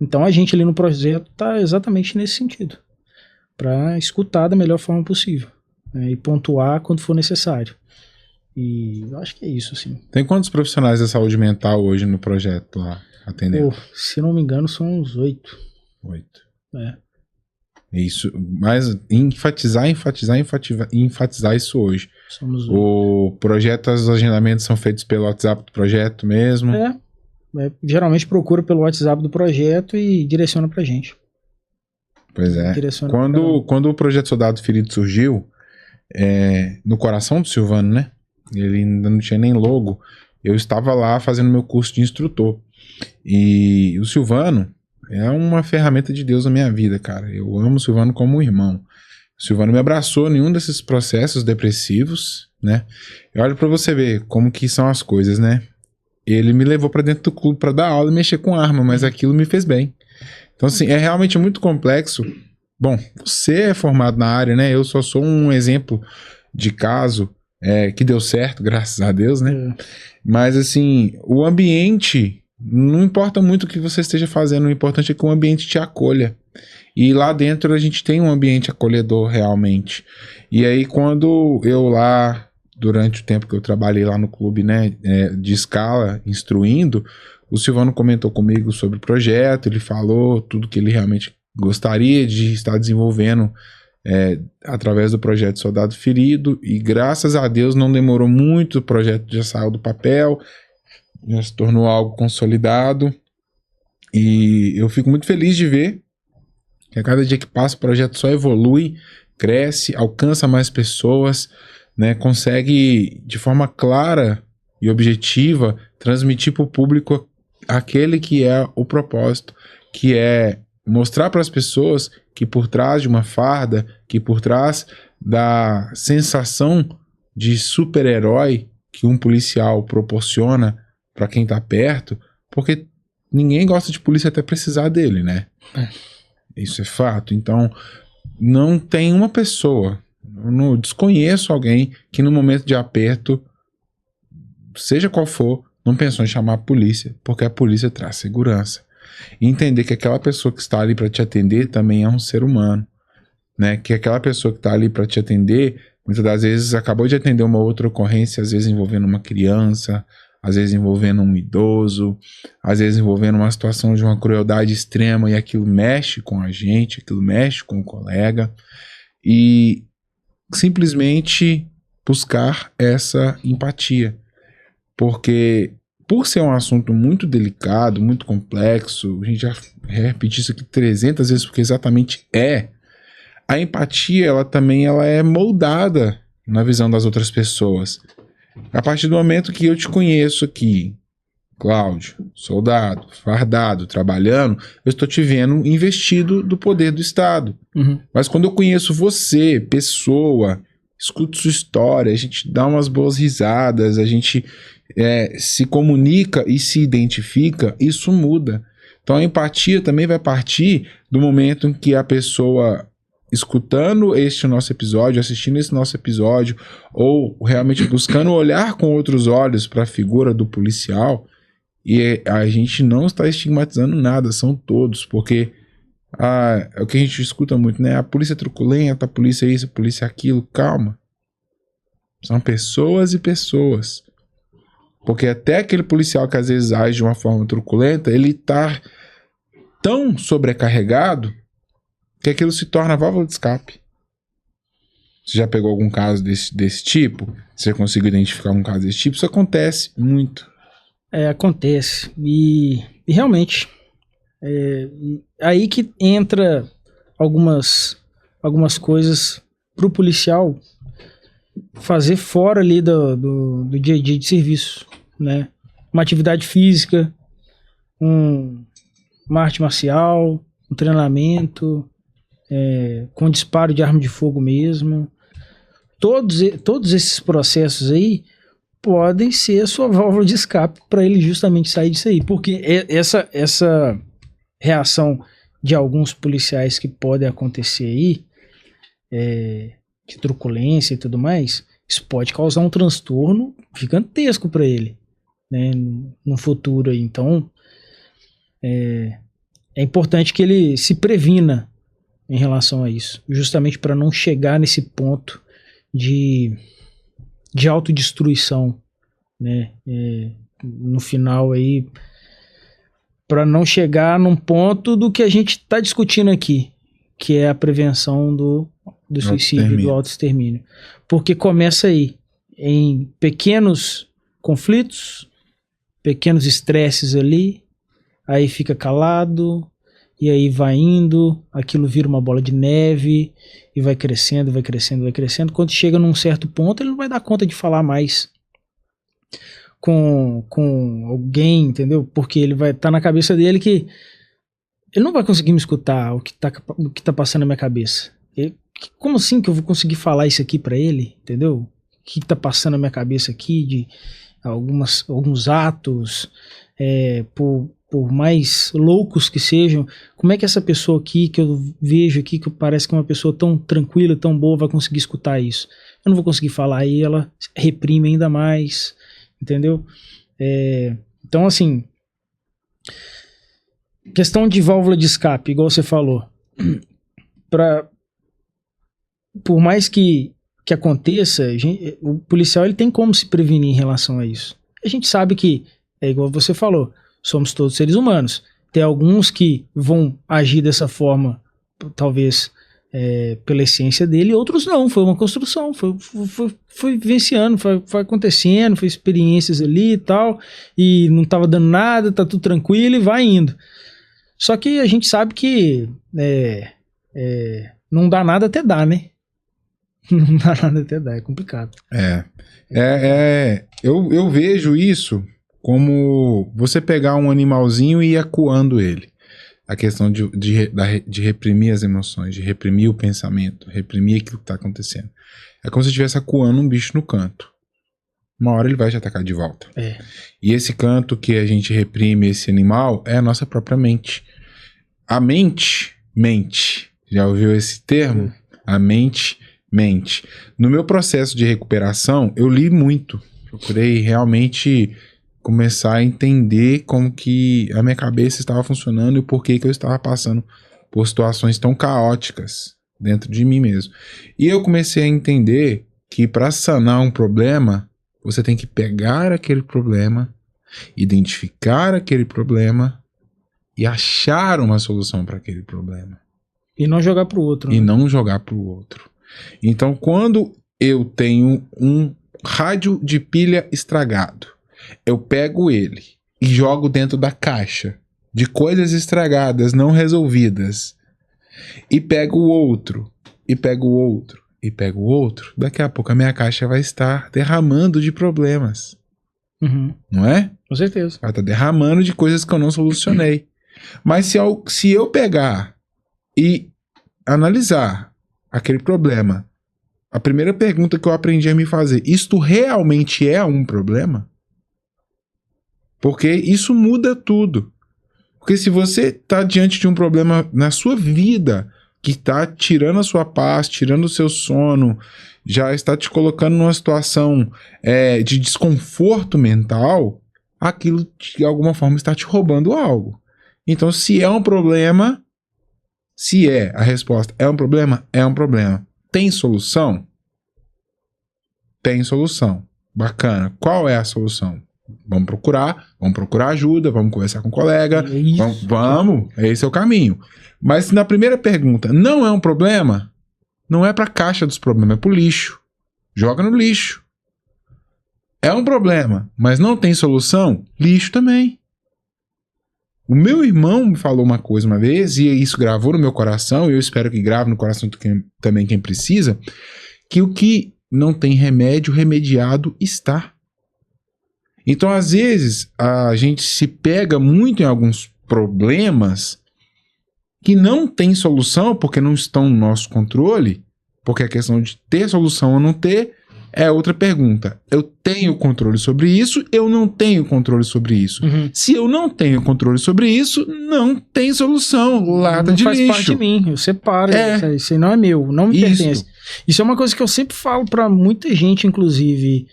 Speaker 2: Então a gente ali no projeto está exatamente nesse sentido, para escutar da melhor forma possível, né, e pontuar quando for necessário. E eu acho que é isso, assim.
Speaker 1: Tem quantos profissionais da saúde mental hoje no projeto lá atendendo?
Speaker 2: Se não me engano, são uns 8.
Speaker 1: 8.
Speaker 2: Isso,
Speaker 1: mas enfatizar isso hoje.
Speaker 2: Somos 8.
Speaker 1: O projeto, os agendamentos são feitos pelo WhatsApp do projeto mesmo?
Speaker 2: Geralmente procura pelo WhatsApp do projeto e direciona pra gente.
Speaker 1: Pois é. Quando o projeto Soldado Ferido surgiu, no coração do Silvano, né? Ele ainda não tinha nem logo. Eu estava lá fazendo meu curso de instrutor. E o Silvano é uma ferramenta de Deus na minha vida, cara. Eu amo o Silvano como um irmão. O Silvano me abraçou em um desses processos depressivos, né? E olha pra você ver como que são as coisas, né? Ele me levou pra dentro do clube pra dar aula e mexer com arma, mas aquilo me fez bem. Então, assim, é realmente muito complexo. Bom, você é formado na área, né? Eu só sou um exemplo de caso que deu certo, graças a Deus, né? Mas, assim, o ambiente, não importa muito o que você esteja fazendo, o importante é que o ambiente te acolha. E lá dentro a gente tem um ambiente acolhedor realmente. E aí, quando eu lá, durante o tempo que eu trabalhei lá no clube, né, de escala, instruindo, o Silvano comentou comigo sobre o projeto, ele falou tudo que ele realmente gostaria de estar desenvolvendo através do projeto Soldado Ferido, e graças a Deus não demorou muito, o projeto já saiu do papel, já se tornou algo consolidado, e eu fico muito feliz de ver que a cada dia que passa o projeto só evolui, cresce, alcança mais pessoas, né, consegue de forma clara e objetiva transmitir para o público aquele que é o propósito, que é mostrar para as pessoas que por trás de uma farda, que por trás da sensação de super-herói que um policial proporciona para quem está perto, porque ninguém gosta de polícia até precisar dele, né? Isso é fato. Então, não tem uma pessoa, eu não desconheço alguém que no momento de aperto, seja qual for, não pensou em chamar a polícia, porque a polícia traz segurança. E entender que aquela pessoa que está ali para te atender também é um ser humano, né? Que aquela pessoa que está ali para te atender, muitas das vezes acabou de atender uma outra ocorrência, às vezes envolvendo uma criança, às vezes envolvendo um idoso, às vezes envolvendo uma situação de uma crueldade extrema, e aquilo mexe com a gente, aquilo mexe com o colega, e simplesmente buscar essa empatia, porque por ser um assunto muito delicado, muito complexo, a gente já repete isso aqui 300 vezes porque exatamente a empatia, ela também é moldada na visão das outras pessoas. A partir do momento que eu te conheço aqui, Cláudio, soldado, fardado, trabalhando, eu estou te vendo investido do poder do Estado.
Speaker 2: Uhum.
Speaker 1: Mas quando eu conheço você, pessoa, escuto sua história, a gente dá umas boas risadas, a gente se comunica e se identifica, isso muda. Então a empatia também vai partir do momento em que a pessoa, escutando este nosso episódio, assistindo esse nosso episódio, ou realmente buscando olhar com outros olhos para a figura do policial, e a gente não está estigmatizando nada, são todos, porque é o que a gente escuta muito, né? A polícia é truculenta, a polícia é isso, a polícia é aquilo. Calma. São pessoas e pessoas. Porque até aquele policial que às vezes age de uma forma truculenta, ele tá tão sobrecarregado que aquilo se torna válvula de escape. Você já pegou algum caso desse tipo? Você conseguiu identificar um caso desse tipo? Isso acontece muito.
Speaker 2: Acontece. E realmente, aí que entra algumas coisas pro policial fazer fora ali do dia a dia de serviço, né? Uma atividade física, uma arte marcial, um treinamento, com disparo de arma de fogo mesmo. Todos esses processos aí podem ser a sua válvula de escape para ele justamente sair disso aí. Porque essa reação de alguns policiais que pode acontecer aí, de truculência e tudo mais, isso pode causar um transtorno gigantesco para ele, né, no futuro aí. Então, é importante que ele se previna em relação a isso, justamente para não chegar nesse ponto de autodestruição, né, no final aí, para não chegar num ponto do que a gente está discutindo aqui, que é a prevenção do suicídio, do autoextermínio. Porque começa aí, em pequenos conflitos, pequenos estresses ali, aí fica calado, e aí vai indo, aquilo vira uma bola de neve, e vai crescendo, vai crescendo, vai crescendo. Quando chega num certo ponto, ele não vai dar conta de falar mais com alguém, entendeu? Porque ele vai estar na cabeça dele que ele não vai conseguir me escutar o que tá passando na minha cabeça. Como assim que eu vou conseguir falar isso aqui pra ele, entendeu? O que tá passando na minha cabeça aqui de alguns atos, por mais loucos que sejam, como é que essa pessoa aqui, que eu vejo aqui, que parece que é uma pessoa tão tranquila, tão boa, vai conseguir escutar isso? Eu não vou conseguir falar, aí ela reprime ainda mais, entendeu? Então, assim, questão de válvula de escape, igual você falou, por mais que aconteça, o policial ele tem como se prevenir em relação a isso. A gente sabe que, igual você falou, somos todos seres humanos. Tem alguns que vão agir dessa forma, talvez pela essência dele, outros não. Foi uma construção, foi vivenciando, foi acontecendo, foi experiências ali e tal, e não estava dando nada, tá tudo tranquilo e vai indo. Só que a gente sabe que não dá nada até dar, né? Não dá nada até dar, é complicado.
Speaker 1: Eu vejo isso como você pegar um animalzinho e ir acuando ele. A questão de reprimir as emoções, de reprimir o pensamento, reprimir aquilo que está acontecendo. É como se estivesse acuando um bicho no canto. Uma hora ele vai te atacar de volta. E esse canto que a gente reprime esse animal é a nossa própria mente. A mente mente. Já ouviu esse termo? A mente mente. No meu processo de recuperação, eu li muito. Procurei realmente começar a entender como que a minha cabeça estava funcionando e o porquê que eu estava passando por situações tão caóticas dentro de mim mesmo. E eu comecei a entender que para sanar um problema, você tem que pegar aquele problema, identificar aquele problema e achar uma solução para aquele problema.
Speaker 2: E não jogar para o outro.
Speaker 1: E não jogar para o outro. Então, quando eu tenho um rádio de pilha estragado, eu pego ele e jogo dentro da caixa de coisas estragadas, não resolvidas, e pego o outro, e pego o outro, e pego o outro, daqui a pouco a minha caixa vai estar derramando de problemas. Não é?
Speaker 2: Com certeza.
Speaker 1: Ela está derramando de coisas que eu não solucionei. Mas se eu pegar e analisar aquele problema, a primeira pergunta que eu aprendi a me fazer, isto realmente é um problema? Porque isso muda tudo. Porque se você está diante de um problema na sua vida que está tirando a sua paz, tirando o seu sono, já está te colocando numa situação de desconforto mental, aquilo de alguma forma está te roubando algo. Então, se é um problema, a resposta é um problema, é um problema. Tem solução? Tem solução. Bacana. Qual é a solução? Vamos procurar ajuda, vamos conversar com o colega, vamos, esse é o caminho. Mas se na primeira pergunta não é um problema, não é para a caixa dos problemas, é para o lixo. Joga no lixo. É um problema, mas não tem solução, lixo também. O meu irmão me falou uma coisa uma vez, e isso gravou no meu coração, e eu espero que grave no coração também quem precisa, que o que não tem remédio, remediado está. Então, às vezes, a gente se pega muito em alguns problemas que não tem solução, porque não estão no nosso controle, porque a questão de ter solução ou não ter é outra pergunta. Eu tenho controle sobre isso, eu não tenho controle sobre isso. Se eu não tenho controle sobre isso, não tem solução. Lata de lixo.
Speaker 2: Não faz parte de mim, eu separo. Isso aí não é meu, não me pertence. Isso é uma coisa que eu sempre falo pra muita gente, inclusive.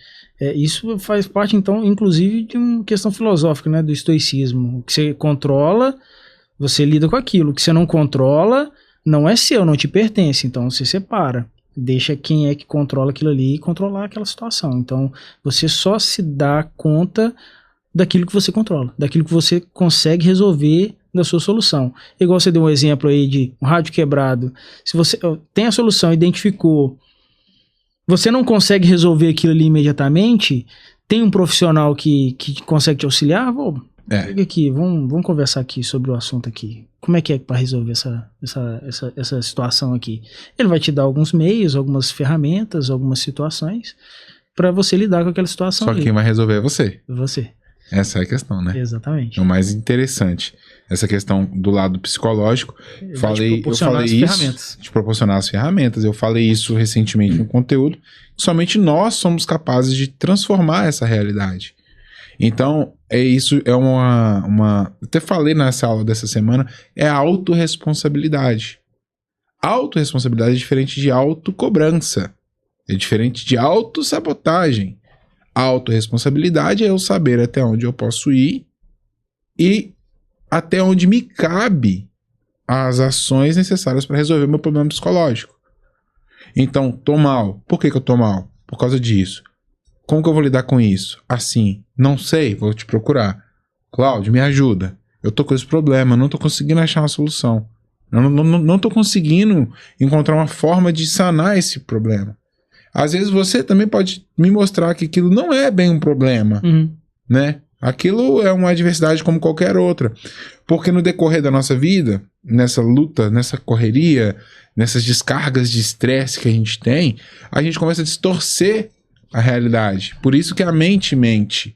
Speaker 2: Isso faz parte, então, inclusive, de uma questão filosófica, né, do estoicismo. O que você controla, você lida com aquilo. O que você não controla, não é seu, não te pertence. Então, você separa. Deixa quem é que controla aquilo ali controlar aquela situação. Então, você só se dá conta daquilo que você controla, daquilo que você consegue resolver da sua solução. Igual você deu um exemplo aí de um rádio quebrado. Se você tem a solução, identificou, você não consegue resolver aquilo ali imediatamente, tem um profissional que consegue te auxiliar, pega aqui, vamos conversar aqui sobre o assunto aqui. Como é que para resolver essa situação aqui? Ele vai te dar alguns meios, algumas ferramentas, algumas situações para você lidar com aquela situação.
Speaker 1: Só que quem vai resolver é você.
Speaker 2: Você.
Speaker 1: Essa é a questão, né?
Speaker 2: Exatamente.
Speaker 1: É o mais interessante. Essa questão do lado psicológico. Eu falei isso de proporcionar as ferramentas. Eu falei isso recentemente no conteúdo. Somente nós somos capazes de transformar essa realidade. Então, isso é até falei nessa aula dessa semana, é a autorresponsabilidade. Autorresponsabilidade é diferente de autocobrança. É diferente de autossabotagem. Autorresponsabilidade é eu saber até onde eu posso ir e até onde me cabe as ações necessárias para resolver o meu problema psicológico. Então, tô mal. Por que eu tô mal? Por causa disso. Como que eu vou lidar com isso? Assim, não sei, vou te procurar. Cláudio, me ajuda. Eu tô com esse problema, não tô conseguindo achar uma solução. Não tô conseguindo encontrar uma forma de sanar esse problema. Às vezes você também pode me mostrar que aquilo não é bem um problema, né? Aquilo é uma adversidade como qualquer outra. Porque no decorrer da nossa vida, nessa luta, nessa correria, nessas descargas de estresse que a gente tem, a gente começa a distorcer a realidade. Por isso que a mente mente.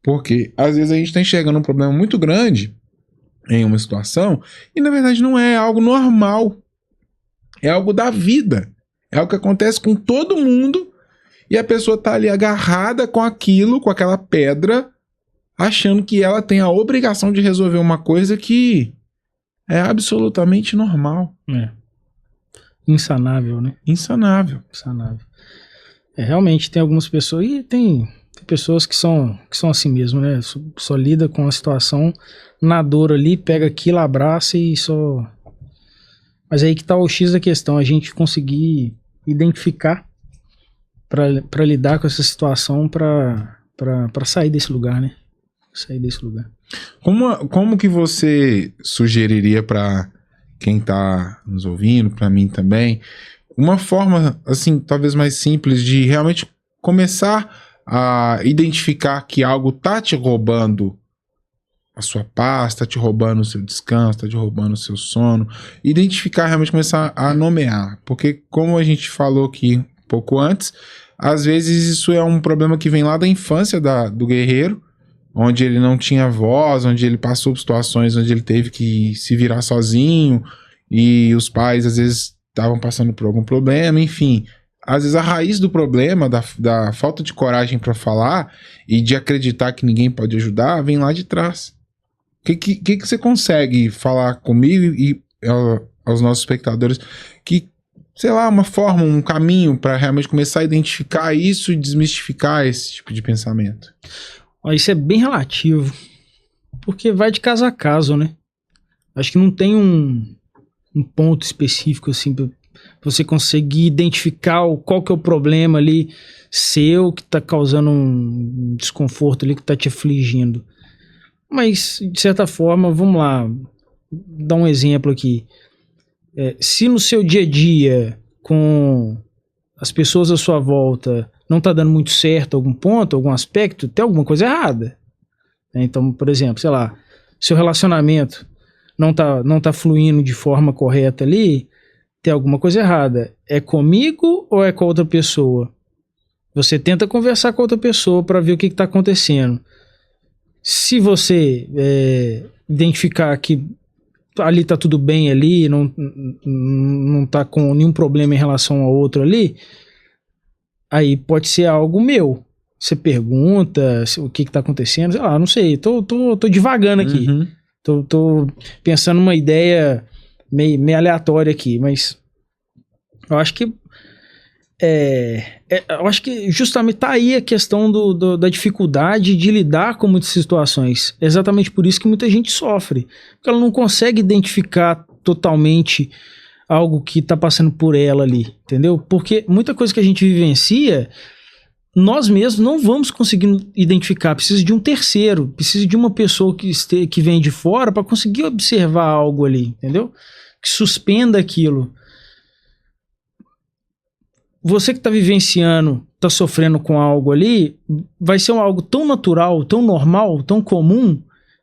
Speaker 1: Porque às vezes a gente está enxergando um problema muito grande em uma situação e na verdade não é algo normal. É algo da vida. É algo que acontece com todo mundo e a pessoa tá ali agarrada com aquilo, com aquela pedra, achando que ela tem a obrigação de resolver uma coisa que é absolutamente normal.
Speaker 2: Insanável, né?
Speaker 1: Insanável.
Speaker 2: Realmente tem algumas pessoas, e tem pessoas que são assim mesmo, né? Só lida com a situação na dor ali, pega aquilo, abraça e só... Mas aí que tá o X da questão, a gente conseguir identificar para lidar com essa situação, para sair desse lugar, né? Sair desse lugar.
Speaker 1: Como que você sugeriria para quem tá nos ouvindo, para mim também, uma forma, assim, talvez mais simples de realmente começar a identificar que algo tá te roubando a sua paz, tá te roubando o seu descanso, tá te roubando o seu sono. Identificar, realmente começar a nomear. Porque, como a gente falou aqui um pouco antes, às vezes isso é um problema que vem lá da infância do guerreiro, onde ele não tinha voz, onde ele passou por situações onde ele teve que se virar sozinho, e os pais, às vezes, estavam passando por algum problema, enfim. Às vezes a raiz do problema, da falta de coragem para falar e de acreditar que ninguém pode ajudar, vem lá de trás. O que você consegue falar comigo e aos nossos espectadores que, sei lá, uma forma, um caminho para realmente começar a identificar isso e desmistificar esse tipo de pensamento?
Speaker 2: Isso é bem relativo, porque vai de caso a caso, né? Acho que não tem um ponto específico assim para você conseguir identificar qual que é o problema ali seu que tá causando um desconforto ali, que tá te afligindo. Mas, de certa forma, vamos lá, dar um exemplo aqui. Se no seu dia a dia, com as pessoas à sua volta, não tá dando muito certo algum ponto, algum aspecto, tem alguma coisa errada. Então, por exemplo, sei lá, seu relacionamento não tá fluindo de forma correta ali, tem alguma coisa errada. É comigo ou é com a outra pessoa? Você tenta conversar com a outra pessoa para ver o que tá acontecendo. Se você identificar que ali tá tudo bem ali, não tá com nenhum problema em relação ao outro ali, aí pode ser algo meu. Você pergunta o que tá acontecendo, sei lá, não sei, tô divagando aqui.
Speaker 1: Uhum.
Speaker 2: Tô pensando numa ideia meio aleatória aqui, mas eu acho que eu acho que justamente tá aí a questão da dificuldade de lidar com muitas situações. É exatamente por isso que muita gente sofre, porque ela não consegue identificar totalmente algo que tá passando por ela ali, entendeu? Porque muita coisa que a gente vivencia, nós mesmos não vamos conseguir identificar, precisa de um terceiro, precisa de uma pessoa que vem de fora para conseguir observar algo ali, entendeu? Que suspenda aquilo. Você que está vivenciando, está sofrendo com algo ali, vai ser algo tão natural, tão normal, tão comum,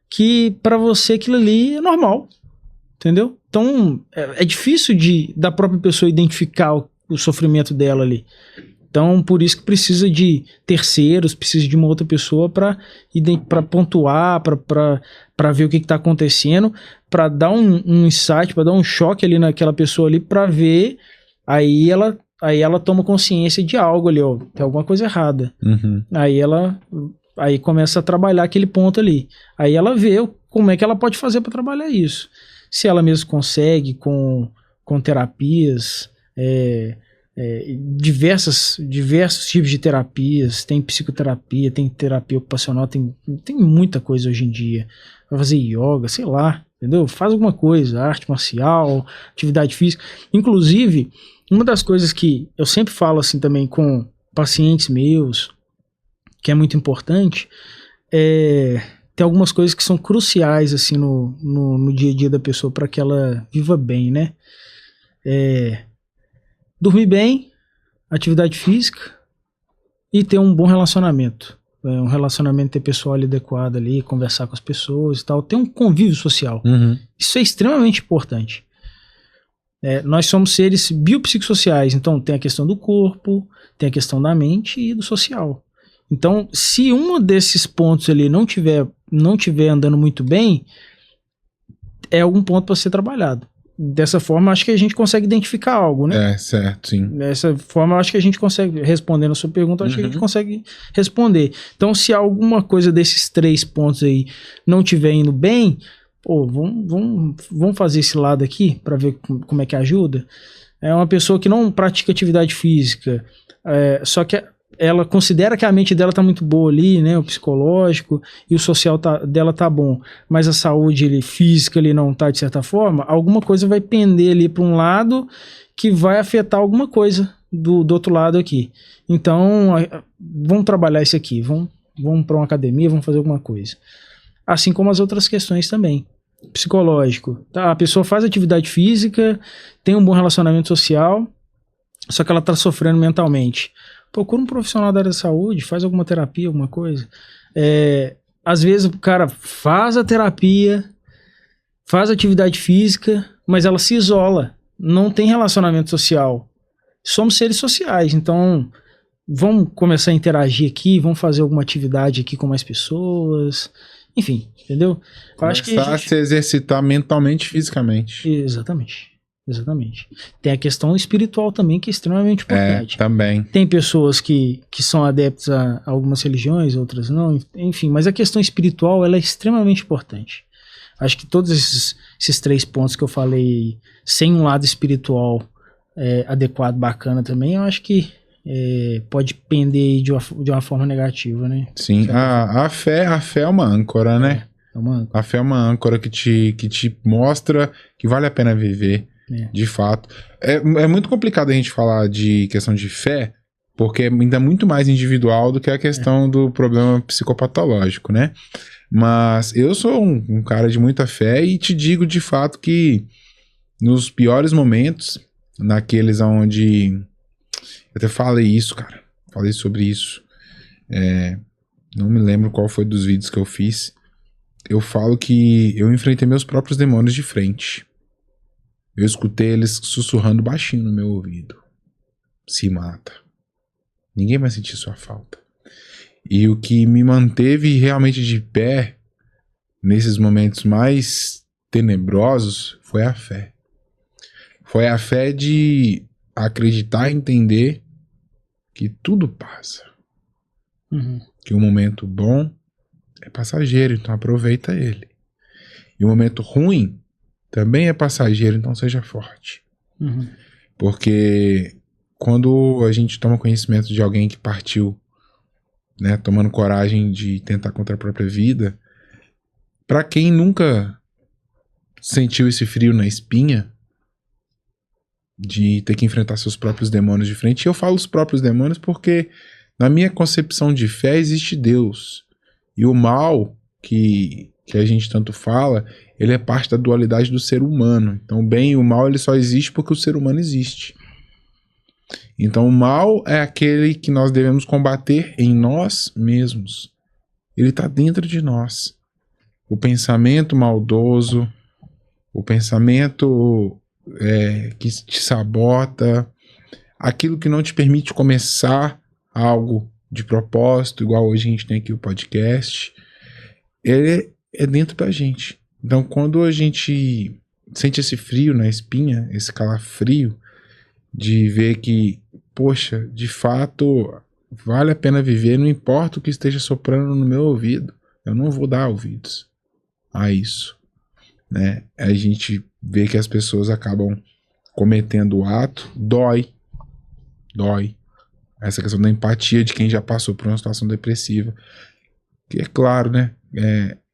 Speaker 2: que para você aquilo ali é normal, entendeu? Então é difícil da própria pessoa identificar o sofrimento dela ali. Então, por isso que precisa de terceiros, precisa de uma outra pessoa para pontuar, para ver o que está acontecendo, para dar um insight, para dar um choque ali naquela pessoa ali, para ver, aí ela toma consciência de algo ali, ó, tem alguma coisa errada.
Speaker 1: Uhum.
Speaker 2: Aí começa a trabalhar aquele ponto ali. Aí ela vê como é que ela pode fazer para trabalhar isso. Se ela mesma consegue com terapias, diversos tipos de terapias, tem psicoterapia, tem terapia ocupacional, tem muita coisa hoje em dia. Vai fazer yoga, sei lá, entendeu? Faz alguma coisa, arte marcial, atividade física. Inclusive, uma das coisas que eu sempre falo assim também com pacientes meus, que é muito importante, tem algumas coisas que são cruciais assim no dia a dia da pessoa para que ela viva bem, né? Dormir bem, atividade física e ter um bom relacionamento. Um relacionamento interpessoal adequado ali, conversar com as pessoas e tal, ter um convívio social.
Speaker 1: Uhum.
Speaker 2: Isso é extremamente importante. Nós somos seres biopsicossociais, então tem a questão do corpo, tem a questão da mente e do social. Então, se um desses pontos ali não tiver andando muito bem, é algum ponto para ser trabalhado. Dessa forma, acho que a gente consegue identificar algo, né?
Speaker 1: Certo, sim.
Speaker 2: Dessa forma, acho que a gente consegue, respondendo a sua pergunta, acho que a gente consegue responder. Então, se alguma coisa desses 3 pontos aí não estiver indo bem, pô, vamos fazer esse lado aqui para ver como é que ajuda. É uma pessoa que não pratica atividade física, só que ela considera que a mente dela tá muito boa ali, né, o psicológico e o social dela tá bom, mas a saúde física ali não tá de certa forma, alguma coisa vai pender ali para um lado que vai afetar alguma coisa do outro lado aqui. Então, vamos trabalhar isso aqui, vamos para uma academia, vamos fazer alguma coisa. Assim como as outras questões também. Psicológico. Tá? A pessoa faz atividade física, tem um bom relacionamento social, só que ela tá sofrendo mentalmente. Procura um profissional da área da saúde, faz alguma terapia, alguma coisa. Às vezes o cara faz a terapia, faz atividade física, mas ela se isola, não tem relacionamento social. Somos seres sociais, então vamos começar a interagir aqui, vamos fazer alguma atividade aqui com mais pessoas, enfim, entendeu? Eu acho que
Speaker 1: a se exercitar mentalmente e fisicamente.
Speaker 2: Exatamente. Tem a questão espiritual também, que é extremamente importante.
Speaker 1: Também.
Speaker 2: Tem pessoas que são adeptas a algumas religiões, outras não, enfim, mas a questão espiritual, ela é extremamente importante. Acho que todos esses 3 pontos que eu falei, sem um lado espiritual adequado, bacana também, eu acho que pode pender de uma forma negativa, né?
Speaker 1: Sim, a fé é uma âncora, né? A fé é uma âncora que te mostra que vale a pena viver. De fato. É muito complicado a gente falar de questão de fé, porque ainda é muito mais individual do que a questão do problema psicopatológico, né? Mas eu sou um cara de muita fé e te digo de fato que nos piores momentos, naqueles onde... Eu até falei isso, cara. Falei sobre isso. Não me lembro qual foi dos vídeos que eu fiz. Eu falo que eu enfrentei meus próprios demônios de frente. Eu escutei eles sussurrando baixinho no meu ouvido. Se mata. Ninguém vai sentir sua falta. E o que me manteve realmente de pé nesses momentos mais tenebrosos foi a fé. Foi a fé de acreditar e entender que tudo passa.
Speaker 2: Uhum.
Speaker 1: Que o momento bom é passageiro, então aproveita ele. E o momento ruim também é passageiro, então seja forte.
Speaker 2: Uhum.
Speaker 1: Porque quando a gente toma conhecimento de alguém que partiu, né, tomando coragem de tentar contra a própria vida, para quem nunca sentiu esse frio na espinha, de ter que enfrentar seus próprios demônios de frente, e eu falo os próprios demônios porque na minha concepção de fé existe Deus. E o mal que a gente tanto fala, ele é parte da dualidade do ser humano. Então o bem e o mal ele só existe porque o ser humano existe. Então o mal é aquele que nós devemos combater em nós mesmos. Ele está dentro de nós. O pensamento maldoso, o pensamento que te sabota, aquilo que não te permite começar algo de propósito, igual hoje a gente tem aqui o podcast, ele é dentro da gente. Então quando a gente sente esse frio na espinha, esse calafrio, de ver que, poxa, de fato vale a pena viver, não importa o que esteja soprando no meu ouvido, eu não vou dar ouvidos a isso, né? A gente vê que as pessoas acabam cometendo o ato, dói. Essa questão da empatia de quem já passou por uma situação depressiva, que é claro, né?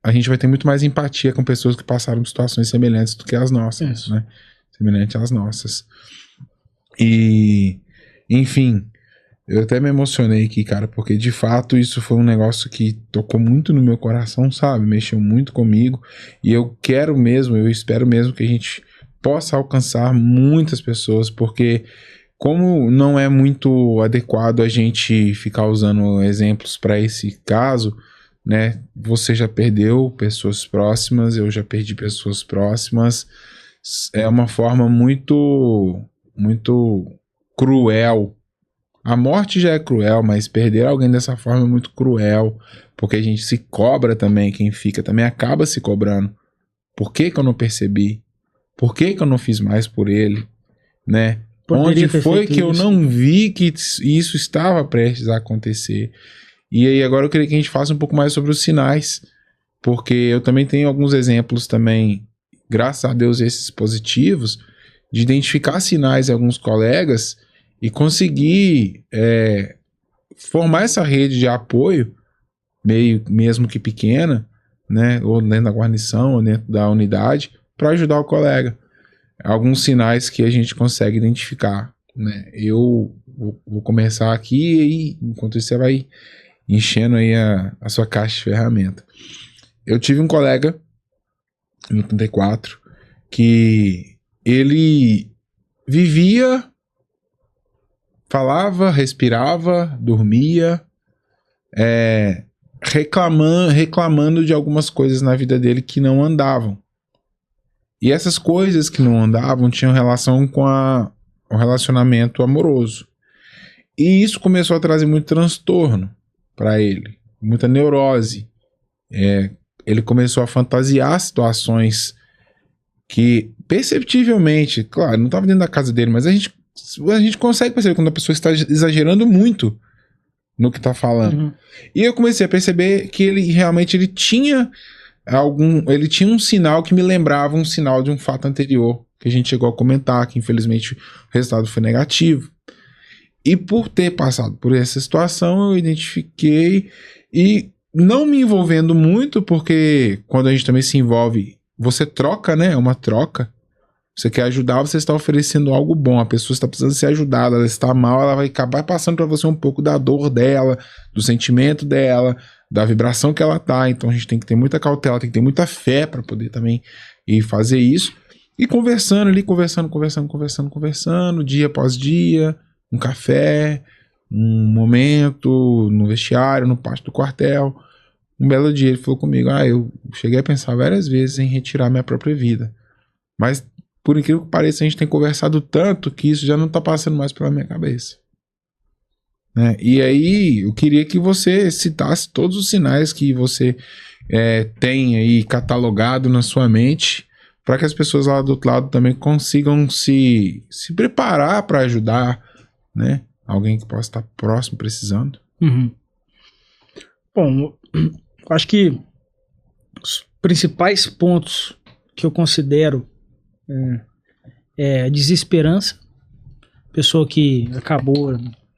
Speaker 1: A gente vai ter muito mais empatia com pessoas que passaram por situações semelhantes do que as nossas, né? Semelhante às nossas. E, enfim, eu até me emocionei aqui, cara, porque de fato isso foi um negócio que tocou muito no meu coração, sabe? Mexeu muito comigo. E eu quero mesmo, eu espero mesmo que a gente possa alcançar muitas pessoas, porque como não é muito adequado a gente ficar usando exemplos para esse caso, né? Você já perdeu pessoas próximas, eu já perdi pessoas próximas. É uma forma muito cruel. A morte já é cruel, mas perder alguém dessa forma é muito cruel, porque a gente se cobra também, quem fica também acaba se cobrando. Por que eu não percebi? Por que eu não fiz mais por ele? Né? Onde foi que eu não vi que isso estava prestes a acontecer? E aí agora eu queria que a gente faça um pouco mais sobre os sinais, porque eu também tenho alguns exemplos também, graças a Deus esses positivos, de identificar sinais em alguns colegas e conseguir formar essa rede de apoio, mesmo que pequena, né, ou dentro da guarnição, ou dentro da unidade, para ajudar o colega. Alguns sinais que a gente consegue identificar, né? Eu vou começar aqui e enquanto isso você vai enchendo aí a sua caixa de ferramenta. Eu tive um colega no 34 que ele vivia, falava, respirava, dormia, reclamando de algumas coisas na vida dele que não andavam. E essas coisas que não andavam tinham relação com o relacionamento amoroso. E isso começou a trazer muito transtorno para ele, muita neurose. Ele começou a fantasiar situações que perceptivelmente, claro, não estava dentro da casa dele, mas a gente consegue perceber quando a pessoa está exagerando muito no que está falando. Uhum. E eu comecei a perceber que ele realmente tinha um sinal que me lembrava um sinal de um fato anterior, que a gente chegou a comentar, que infelizmente o resultado foi negativo. E por ter passado por essa situação, eu identifiquei e não me envolvendo muito, porque quando a gente também se envolve, você troca, né? É uma troca. Você quer ajudar, você está oferecendo algo bom. A pessoa está precisando ser ajudada, ela está mal, ela vai acabar passando para você um pouco da dor dela, do sentimento dela, da vibração que ela tá. Então a gente tem que ter muita cautela, tem que ter muita fé para poder também ir fazer isso. E conversando ali, conversando, dia após dia, um café, um momento no vestiário, no pátio do quartel. Um belo dia ele falou comigo, eu cheguei a pensar várias vezes em retirar minha própria vida. Mas, por incrível que pareça, a gente tem conversado tanto que isso já não tá passando mais pela minha cabeça. Né? E aí, eu queria que você citasse todos os sinais que você tem aí catalogado na sua mente, para que as pessoas lá do outro lado também consigam se preparar para ajudar, né, Alguém que possa estar próximo, precisando.
Speaker 2: Uhum. Bom, acho que os principais pontos que eu considero é a desesperança. Pessoa que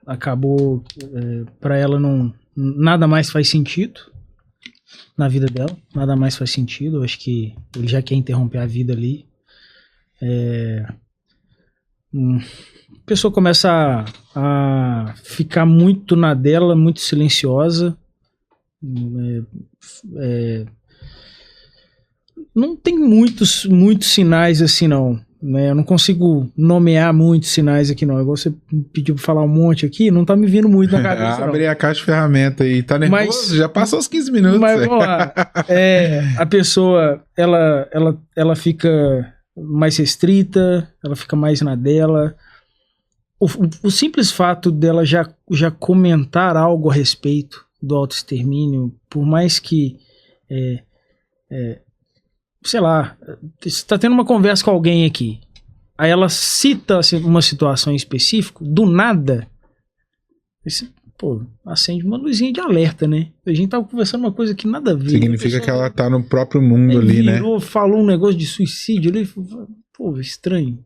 Speaker 2: acabou para ela nada mais faz sentido na vida dela, nada mais faz sentido. Eu acho que ele já quer interromper a vida ali. A pessoa começa a ficar muito na dela, muito silenciosa. Não tem muitos sinais assim, não. Eu não consigo nomear muitos sinais aqui, não. Igual você pediu pra falar um monte aqui, não tá me vindo muito na cabeça.
Speaker 1: Abre a caixa de ferramenta aí. Tá nervoso? Já passou os 15 minutos.
Speaker 2: Mas vamos lá. A pessoa, ela fica mais restrita, ela fica mais na dela. O simples fato dela já comentar algo a respeito do autoextermínio, por mais que sei lá, você tá tendo uma conversa com alguém aqui, aí ela cita uma situação em específico, do nada, acende uma luzinha de alerta, né? A gente tava conversando uma coisa que nada a ver.
Speaker 1: Significa que ela tá no próprio mundo ali, né?
Speaker 2: Falou um negócio de suicídio ali, estranho.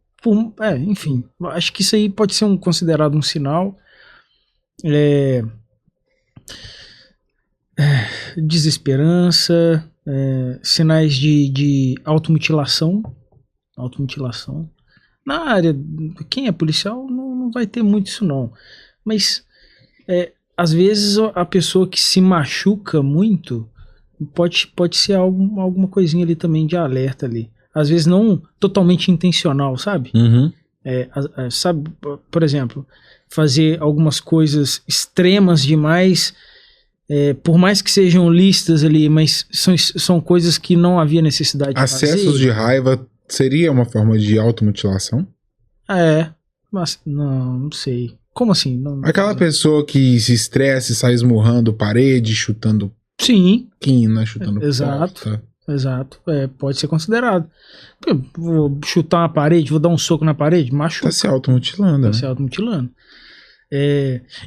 Speaker 2: Enfim, acho que isso aí pode ser considerado um sinal. Desesperança, sinais de automutilação. Na área, quem é policial não vai ter muito isso não. Mas, às vezes, a pessoa que se machuca muito pode ser alguma coisinha ali também de alerta ali. Às vezes não totalmente intencional, sabe?
Speaker 1: Uhum.
Speaker 2: Sabe, por exemplo, fazer algumas coisas extremas demais, por mais que sejam listas ali, mas são coisas que não havia necessidade de fazer.
Speaker 1: Acessos de raiva seria uma forma de automutilação?
Speaker 2: Mas não sei. Como assim?
Speaker 1: Aquela pessoa que se estressa e sai esmurrando parede, chutando quina, chutando porta.
Speaker 2: Exato, pode ser considerado. Vou chutar uma parede, vou dar um soco na parede, machuca.
Speaker 1: Tá se automutilando.
Speaker 2: Se automutilando.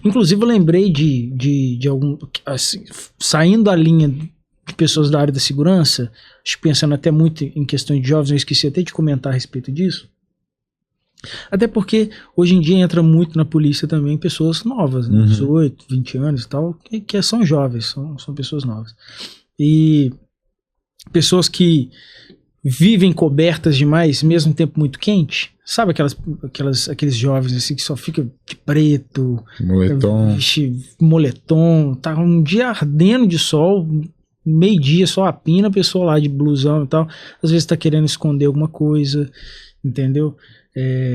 Speaker 2: Inclusive eu lembrei de algum, assim, saindo da linha de pessoas da área da segurança, acho que pensando até muito em questões de jovens, eu esqueci até de comentar a respeito disso. Até porque hoje em dia entra muito na polícia também pessoas novas, né? 18, 20 anos e tal, que são jovens, são pessoas novas. E pessoas que vivem cobertas demais, mesmo em tempo muito quente. Sabe aqueles jovens assim que só ficam de preto, moletom, tá um dia ardendo de sol, meio-dia só a pina, a pessoa lá de blusão e tal, às vezes tá querendo esconder alguma coisa, entendeu?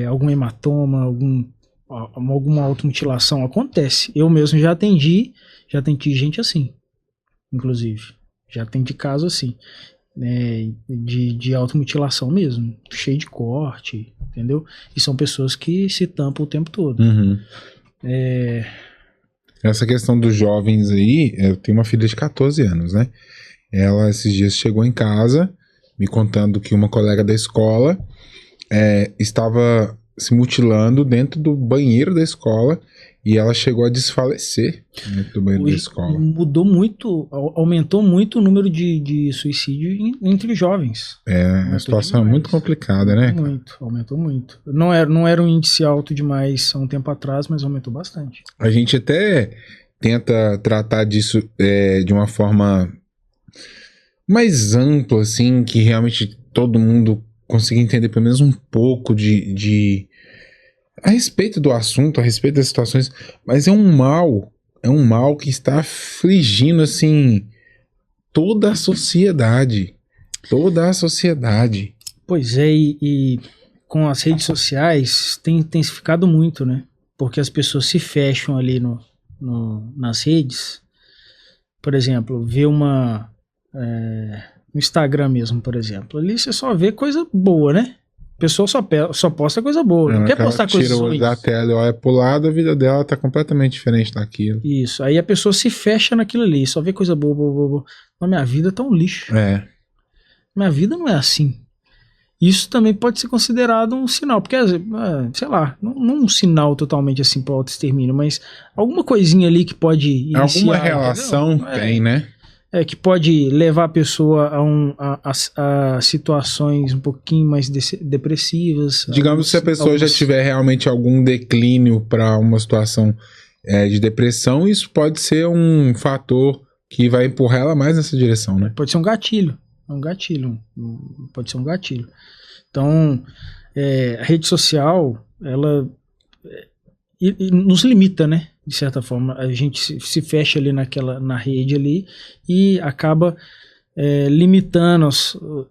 Speaker 2: Algum hematoma, alguma automutilação acontece. Eu mesmo já atendi gente assim, inclusive. Já atendi caso assim, de automutilação mesmo, cheio de corte, entendeu? E são pessoas que se tampam o tempo todo.
Speaker 1: Uhum. Essa questão dos jovens aí, eu tenho uma filha de 14 anos, né? Ela esses dias chegou em casa me contando que uma colega da escola estava se mutilando dentro do banheiro da escola e ela chegou a desfalecer dentro do banheiro da escola.
Speaker 2: Mudou muito, aumentou muito o número de suicídio entre jovens.
Speaker 1: A situação é muito complicada, né?
Speaker 2: Aumentou muito. Não era um índice alto demais há um tempo atrás, mas aumentou bastante.
Speaker 1: A gente até tenta tratar disso de uma forma mais ampla, assim, que realmente todo mundo consiga entender pelo menos um pouco a respeito do assunto, a respeito das situações, mas é um mal que está afligindo, assim, toda a sociedade.
Speaker 2: Pois é, e com as redes sociais tem intensificado muito, né? Porque as pessoas se fecham ali nas redes. Por exemplo, vê no Instagram mesmo, por exemplo. Ali você só vê coisa boa, né? A pessoa só posta coisa boa. Não quer postar coisas ruins.
Speaker 1: Tira o olho da tela e olha pro lado, a vida dela tá completamente diferente daquilo.
Speaker 2: Isso. Aí a pessoa se fecha naquilo ali, só vê coisa boa. Mas minha vida tá um lixo.
Speaker 1: É.
Speaker 2: Minha vida não é assim. isso também pode ser considerado um sinal, porque, sei lá, não um sinal totalmente assim para o autoextermínio, mas alguma coisinha ali que pode iniciar,
Speaker 1: alguma relação tem, né?
Speaker 2: Que pode levar a pessoa a situações um pouquinho mais depressivas.
Speaker 1: Digamos, se a pessoa já tiver realmente algum declínio para uma situação de depressão, isso pode ser um fator que vai empurrar ela mais nessa direção, né?
Speaker 2: Pode ser um gatilho. Pode ser um gatilho. Então, a rede social, ela nos limita, né? De certa forma, a gente se fecha ali na rede ali e acaba limitando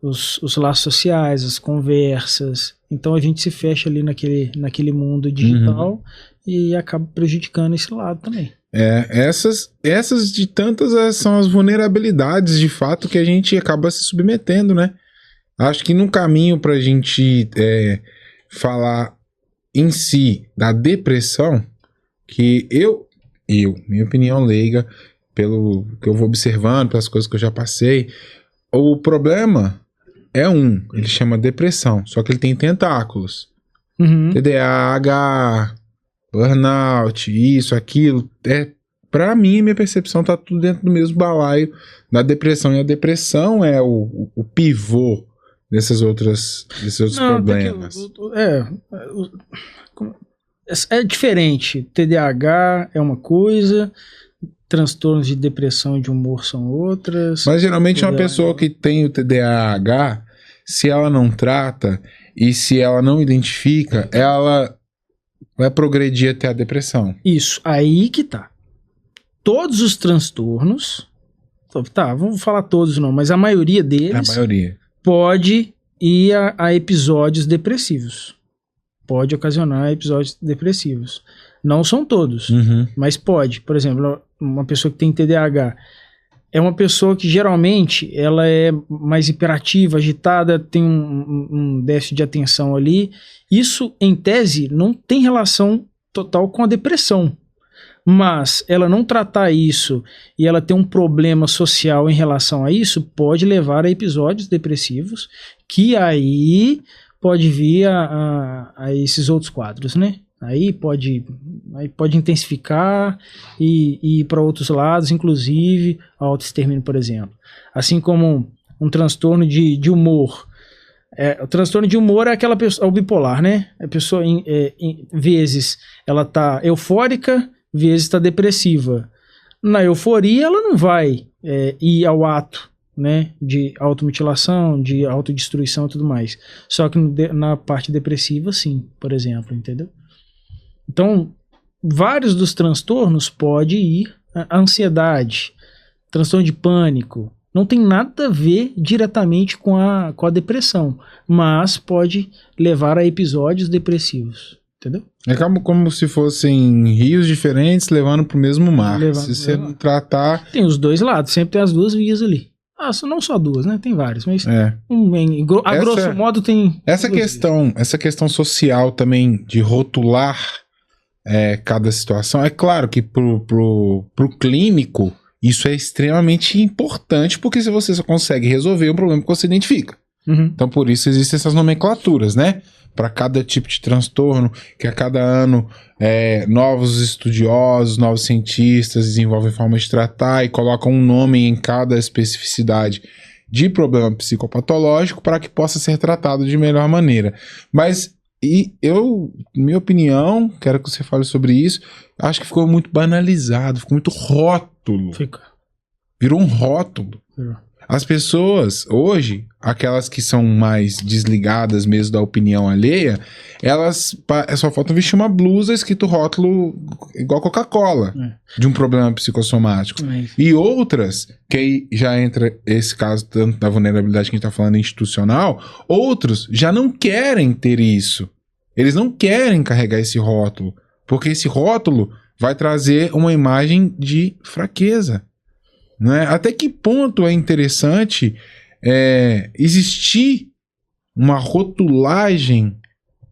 Speaker 2: os laços sociais, as conversas. Então a gente se fecha ali naquele mundo digital e acaba prejudicando esse lado também.
Speaker 1: Essas de tantas são as vulnerabilidades de fato que a gente acaba se submetendo, né? Acho que no caminho pra gente falar em si da depressão, que minha opinião leiga, pelo que eu vou observando, pelas coisas que eu já passei, o problema ele chama depressão, só que ele tem tentáculos. TDAH, burnout, isso, aquilo. Pra mim, minha percepção tá tudo dentro do mesmo balaio da depressão, e a depressão é o pivô desses outros problemas.
Speaker 2: É diferente. TDAH é uma coisa, transtornos de depressão e de humor são outras.
Speaker 1: Mas geralmente uma pessoa que tem o TDAH, se ela não trata e se ela não identifica, ela vai progredir até a depressão.
Speaker 2: Isso, aí que tá. Todos os transtornos, vamos falar todos não, mas a maioria deles pode ir a episódios depressivos. Pode ocasionar episódios depressivos. Não são todos, mas pode. Por exemplo, uma pessoa que tem TDAH é uma pessoa que geralmente ela é mais hiperativa, agitada, tem um déficit de atenção ali. Isso, em tese, não tem relação total com a depressão. Mas ela não tratar isso e ela ter um problema social em relação a isso pode levar a episódios depressivos, que aí pode vir a esses outros quadros, né? Aí pode intensificar e ir para outros lados, inclusive a autoextermínio, por exemplo. Assim como um transtorno de humor. O transtorno de humor é aquela pessoa, o bipolar, né? A pessoa, vezes, ela tá eufórica, vezes está depressiva. Na euforia, ela não vai ir ao ato, né, de automutilação, de autodestruição e tudo mais. Só que na parte depressiva, sim, por exemplo, entendeu? Então, vários dos transtornos pode ir a ansiedade, transtorno de pânico. Não tem nada a ver diretamente com a depressão, mas pode levar a episódios depressivos. Entendeu?
Speaker 1: É como se fossem rios diferentes levando pro mesmo mar. Se você não tratar...
Speaker 2: Tem os dois lados, sempre tem as duas vias ali. Não só duas, né? Tem várias, mas grosso modo tem...
Speaker 1: Essa questão social também de rotular cada situação, é claro que pro clínico isso é extremamente importante, porque se você só consegue resolver um problema que você identifica. Então por isso existem essas nomenclaturas, né? Para cada tipo de transtorno, que a cada ano novos estudiosos, novos cientistas desenvolvem formas de tratar e colocam um nome em cada especificidade de problema psicopatológico para que possa ser tratado de melhor maneira. Mas minha opinião, quero que você fale sobre isso, acho que ficou muito banalizado, ficou muito rótulo. Virou um rótulo. As pessoas, hoje, aquelas que são mais desligadas mesmo da opinião alheia, elas só faltam vestir uma blusa escrito rótulo igual Coca-Cola, de um problema psicossomático. E outras, que aí já entra esse caso tanto da vulnerabilidade que a gente está falando institucional, outros já não querem ter isso. Eles não querem carregar esse rótulo, porque esse rótulo vai trazer uma imagem de fraqueza. Né? Até que ponto é interessante existir uma rotulagem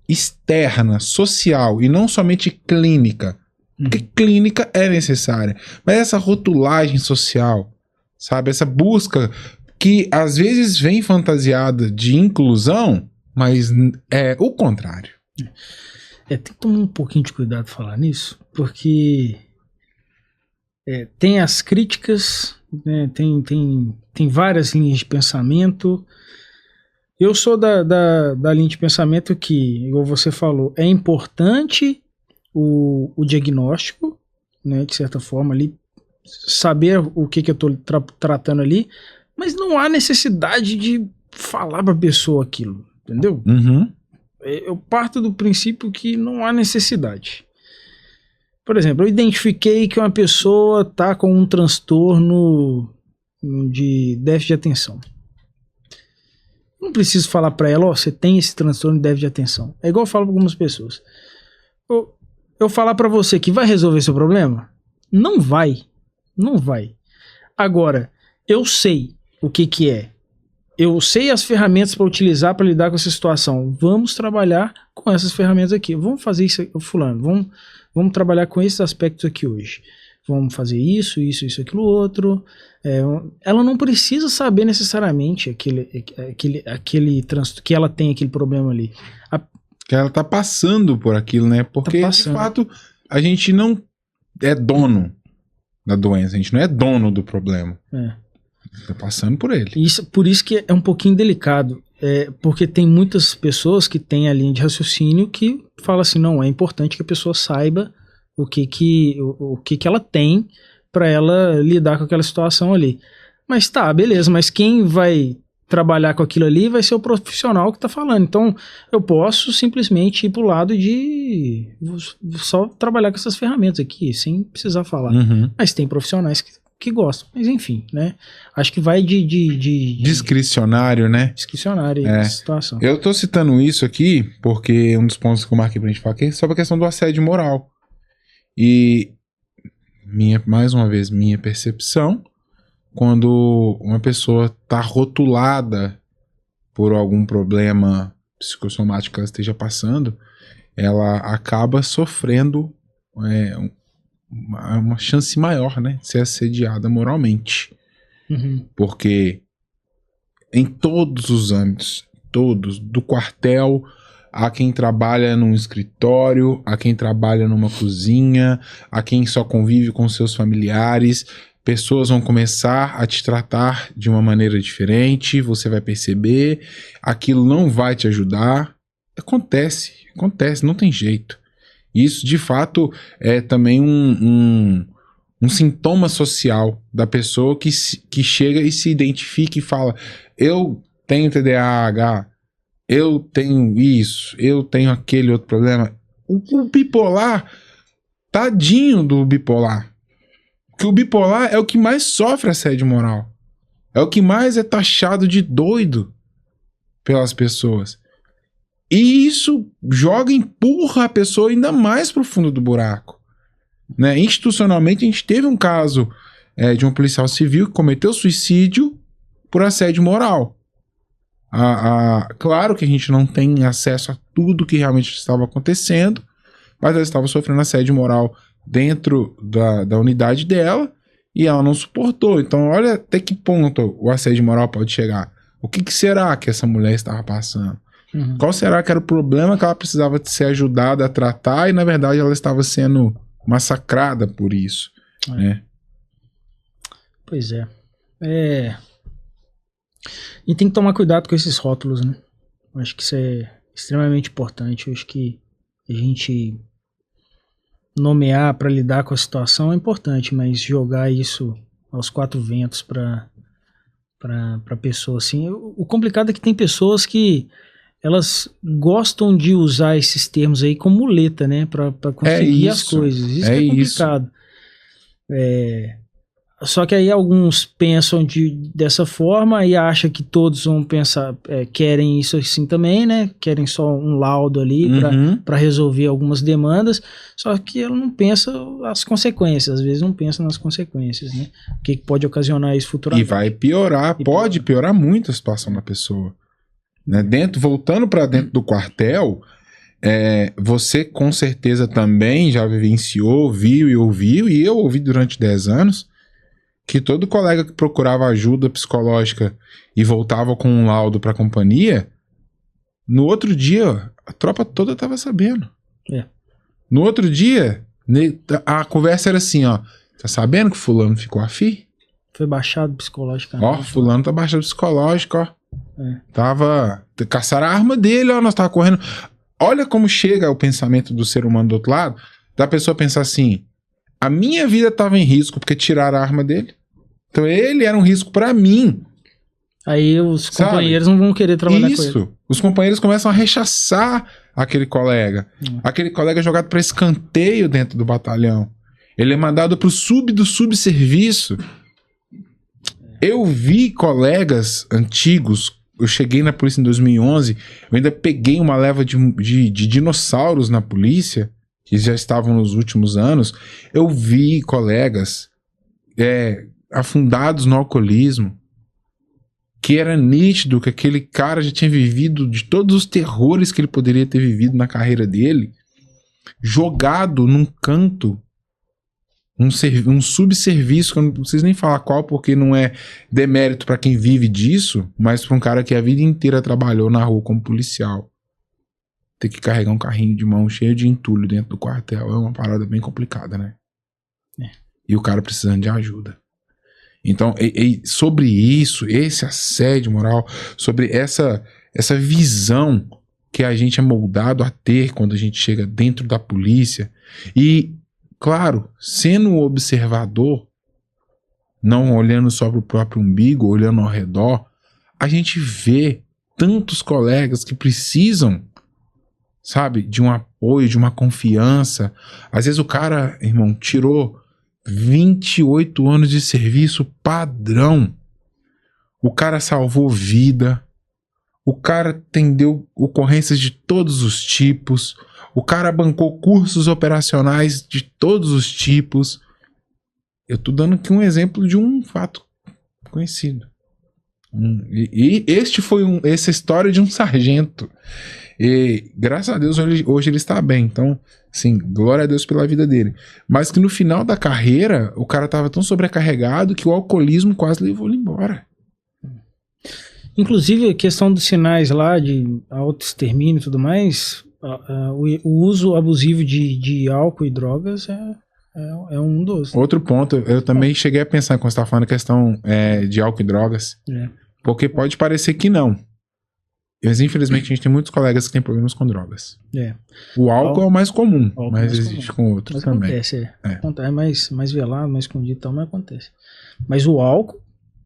Speaker 1: externa, social, e não somente clínica. Porque clínica é necessária. Mas essa rotulagem social, sabe? Essa busca que às vezes vem fantasiada de inclusão, mas é o contrário.
Speaker 2: Tem que tomar um pouquinho de cuidado falar nisso, porque tem as críticas, né, tem várias linhas de pensamento. Eu sou da linha de pensamento que, igual você falou, é importante o diagnóstico, né, de certa forma ali, saber o que eu estou tratando ali, mas não há necessidade de falar para a pessoa aquilo, entendeu?
Speaker 1: Uhum.
Speaker 2: Eu parto do princípio que não há necessidade. Por exemplo, eu identifiquei que uma pessoa está com um transtorno de déficit de atenção. Não preciso falar para ela, você tem esse transtorno de déficit de atenção. É igual eu falo para algumas pessoas. Eu falar para você que vai resolver seu problema? Não vai. Não vai. Agora, eu sei o que é. Eu sei as ferramentas para utilizar para lidar com essa situação. Vamos trabalhar com essas ferramentas aqui. Vamos fazer isso, fulano. Vamos trabalhar com esses aspectos aqui hoje. Vamos fazer isso, aquilo outro. Ela não precisa saber necessariamente aquele trânsito que ela tem aquele problema ali.
Speaker 1: Que ela tá passando por aquilo, né? Porque, de fato, a gente não é dono da doença. A gente não é dono do problema. Tá passando por ele.
Speaker 2: Por isso que é um pouquinho delicado. Porque tem muitas pessoas que têm a linha de raciocínio que fala assim, não, é importante que a pessoa saiba o que ela tem para ela lidar com aquela situação ali. Mas tá, beleza, mas quem vai trabalhar com aquilo ali vai ser o profissional que tá falando. Então, eu posso simplesmente ir pro lado de só trabalhar com essas ferramentas aqui, sem precisar falar.
Speaker 1: Uhum.
Speaker 2: Mas tem profissionais que gostam. Mas enfim, né? Acho que vai de
Speaker 1: discricionário, né?
Speaker 2: Discricionário essa situação.
Speaker 1: Eu tô citando isso aqui porque um dos pontos que eu marquei pra gente falar aqui é sobre a questão do assédio moral. E mais uma vez, minha percepção, quando uma pessoa tá rotulada por algum problema psicossomático que ela esteja passando, ela acaba sofrendo uma chance maior, né, de ser assediada moralmente.
Speaker 2: Uhum.
Speaker 1: Porque em todos os âmbitos, do quartel a quem trabalha num escritório, a quem trabalha numa cozinha, a quem só convive com seus familiares, pessoas vão começar a te tratar de uma maneira diferente, você vai perceber, aquilo não vai te ajudar. Acontece, não tem jeito. Isso, de fato, é também um sintoma social da pessoa que chega e se identifica e fala, eu tenho TDAH, eu tenho isso, eu tenho aquele outro problema. O bipolar, tadinho do bipolar. Porque o bipolar é o que mais sofre assédio moral. É o que mais é taxado de doido pelas pessoas. E isso empurra a pessoa ainda mais pro fundo do buraco. Né? Institucionalmente, a gente teve um caso de um policial civil que cometeu suicídio por assédio moral. Claro que a gente não tem acesso a tudo que realmente estava acontecendo, mas ela estava sofrendo assédio moral dentro da unidade dela e ela não suportou. Então, olha até que ponto o assédio moral pode chegar. O que será que essa mulher estava passando?
Speaker 2: Uhum.
Speaker 1: Qual será que era o problema que ela precisava de ser ajudada a tratar e, na verdade, ela estava sendo massacrada por isso, né?
Speaker 2: Pois é. E tem que tomar cuidado com esses rótulos, né? Eu acho que isso é extremamente importante. Eu acho que a gente nomear para lidar com a situação é importante, mas jogar isso aos quatro ventos para pessoa assim. O complicado é que tem pessoas que elas gostam de usar esses termos aí como muleta, né? Para conseguir as coisas. Isso que é complicado. Só que aí alguns pensam dessa forma e acham que todos vão pensar, querem isso assim também, né? Querem só um laudo ali para resolver algumas demandas, só que ela não pensa as consequências, às vezes não pensa nas consequências, né? O que pode ocasionar isso futuramente.
Speaker 1: E vai piorar, pode piorar muito a situação da pessoa. Né? Voltando para dentro do quartel, você com certeza também já vivenciou, viu e ouviu, e eu ouvi durante 10 anos, que todo colega que procurava ajuda psicológica e voltava com um laudo para a companhia, No outro dia, a tropa toda tava sabendo.
Speaker 2: É.
Speaker 1: No outro dia, a conversa era assim, ó. Tá sabendo que fulano ficou afim?
Speaker 2: Foi baixado psicologicamente.
Speaker 1: Ó, fulano tá baixado psicológico, ó.
Speaker 2: É.
Speaker 1: Caçaram a arma dele, ó, nós tava correndo. Olha como chega o pensamento do ser humano do outro lado, da pessoa pensar assim, a minha vida tava em risco porque tiraram a arma dele. Então ele era um risco pra mim.
Speaker 2: Aí os companheiros não vão querer trabalhar com ele.
Speaker 1: Isso. Os companheiros começam a rechaçar aquele colega. Aquele colega é jogado pra escanteio dentro do batalhão. Ele é mandado pro do subserviço. Eu vi colegas antigos, eu cheguei na polícia em 2011, eu ainda peguei uma leva de dinossauros na polícia, que já estavam nos últimos anos. Eu vi colegas afundados no alcoolismo, que era nítido que aquele cara já tinha vivido de todos os terrores que ele poderia ter vivido na carreira dele, jogado num canto, um subserviço, que eu não preciso nem falar qual, porque não é demérito para quem vive disso, mas para um cara que a vida inteira trabalhou na rua como policial. Ter que carregar um carrinho de mão cheio de entulho dentro do quartel é uma parada bem complicada, né?
Speaker 2: É.
Speaker 1: E o cara precisando de ajuda. Então, sobre isso, esse assédio moral, sobre essa visão que a gente é moldado a ter quando a gente chega dentro da polícia, e claro, sendo um observador, não olhando só para o próprio umbigo, olhando ao redor, a gente vê tantos colegas que precisam, sabe, de um apoio, de uma confiança. Às vezes o cara, irmão, tirou 28 anos de serviço padrão. O cara salvou vida. O cara atendeu ocorrências de todos os tipos. O cara bancou cursos operacionais de todos os tipos. Eu tô dando aqui um exemplo de um fato conhecido. E essa história de um sargento. E graças a Deus hoje ele está bem. Então, sim, glória a Deus pela vida dele. Mas que no final da carreira, o cara tava tão sobrecarregado que o alcoolismo quase levou ele embora.
Speaker 2: Inclusive, a questão dos sinais lá de autoextermínio e tudo mais, o uso abusivo de álcool e drogas é um dos.
Speaker 1: Outro ponto, eu também cheguei a pensar quando você estava falando a questão de álcool e drogas. Porque pode parecer que não. Mas infelizmente a gente tem muitos colegas que têm problemas com drogas. O álcool é o mais comum, mas existe com outros também.
Speaker 2: Acontece, é mais velado, mais escondido e tal, mas acontece. Mas o álcool,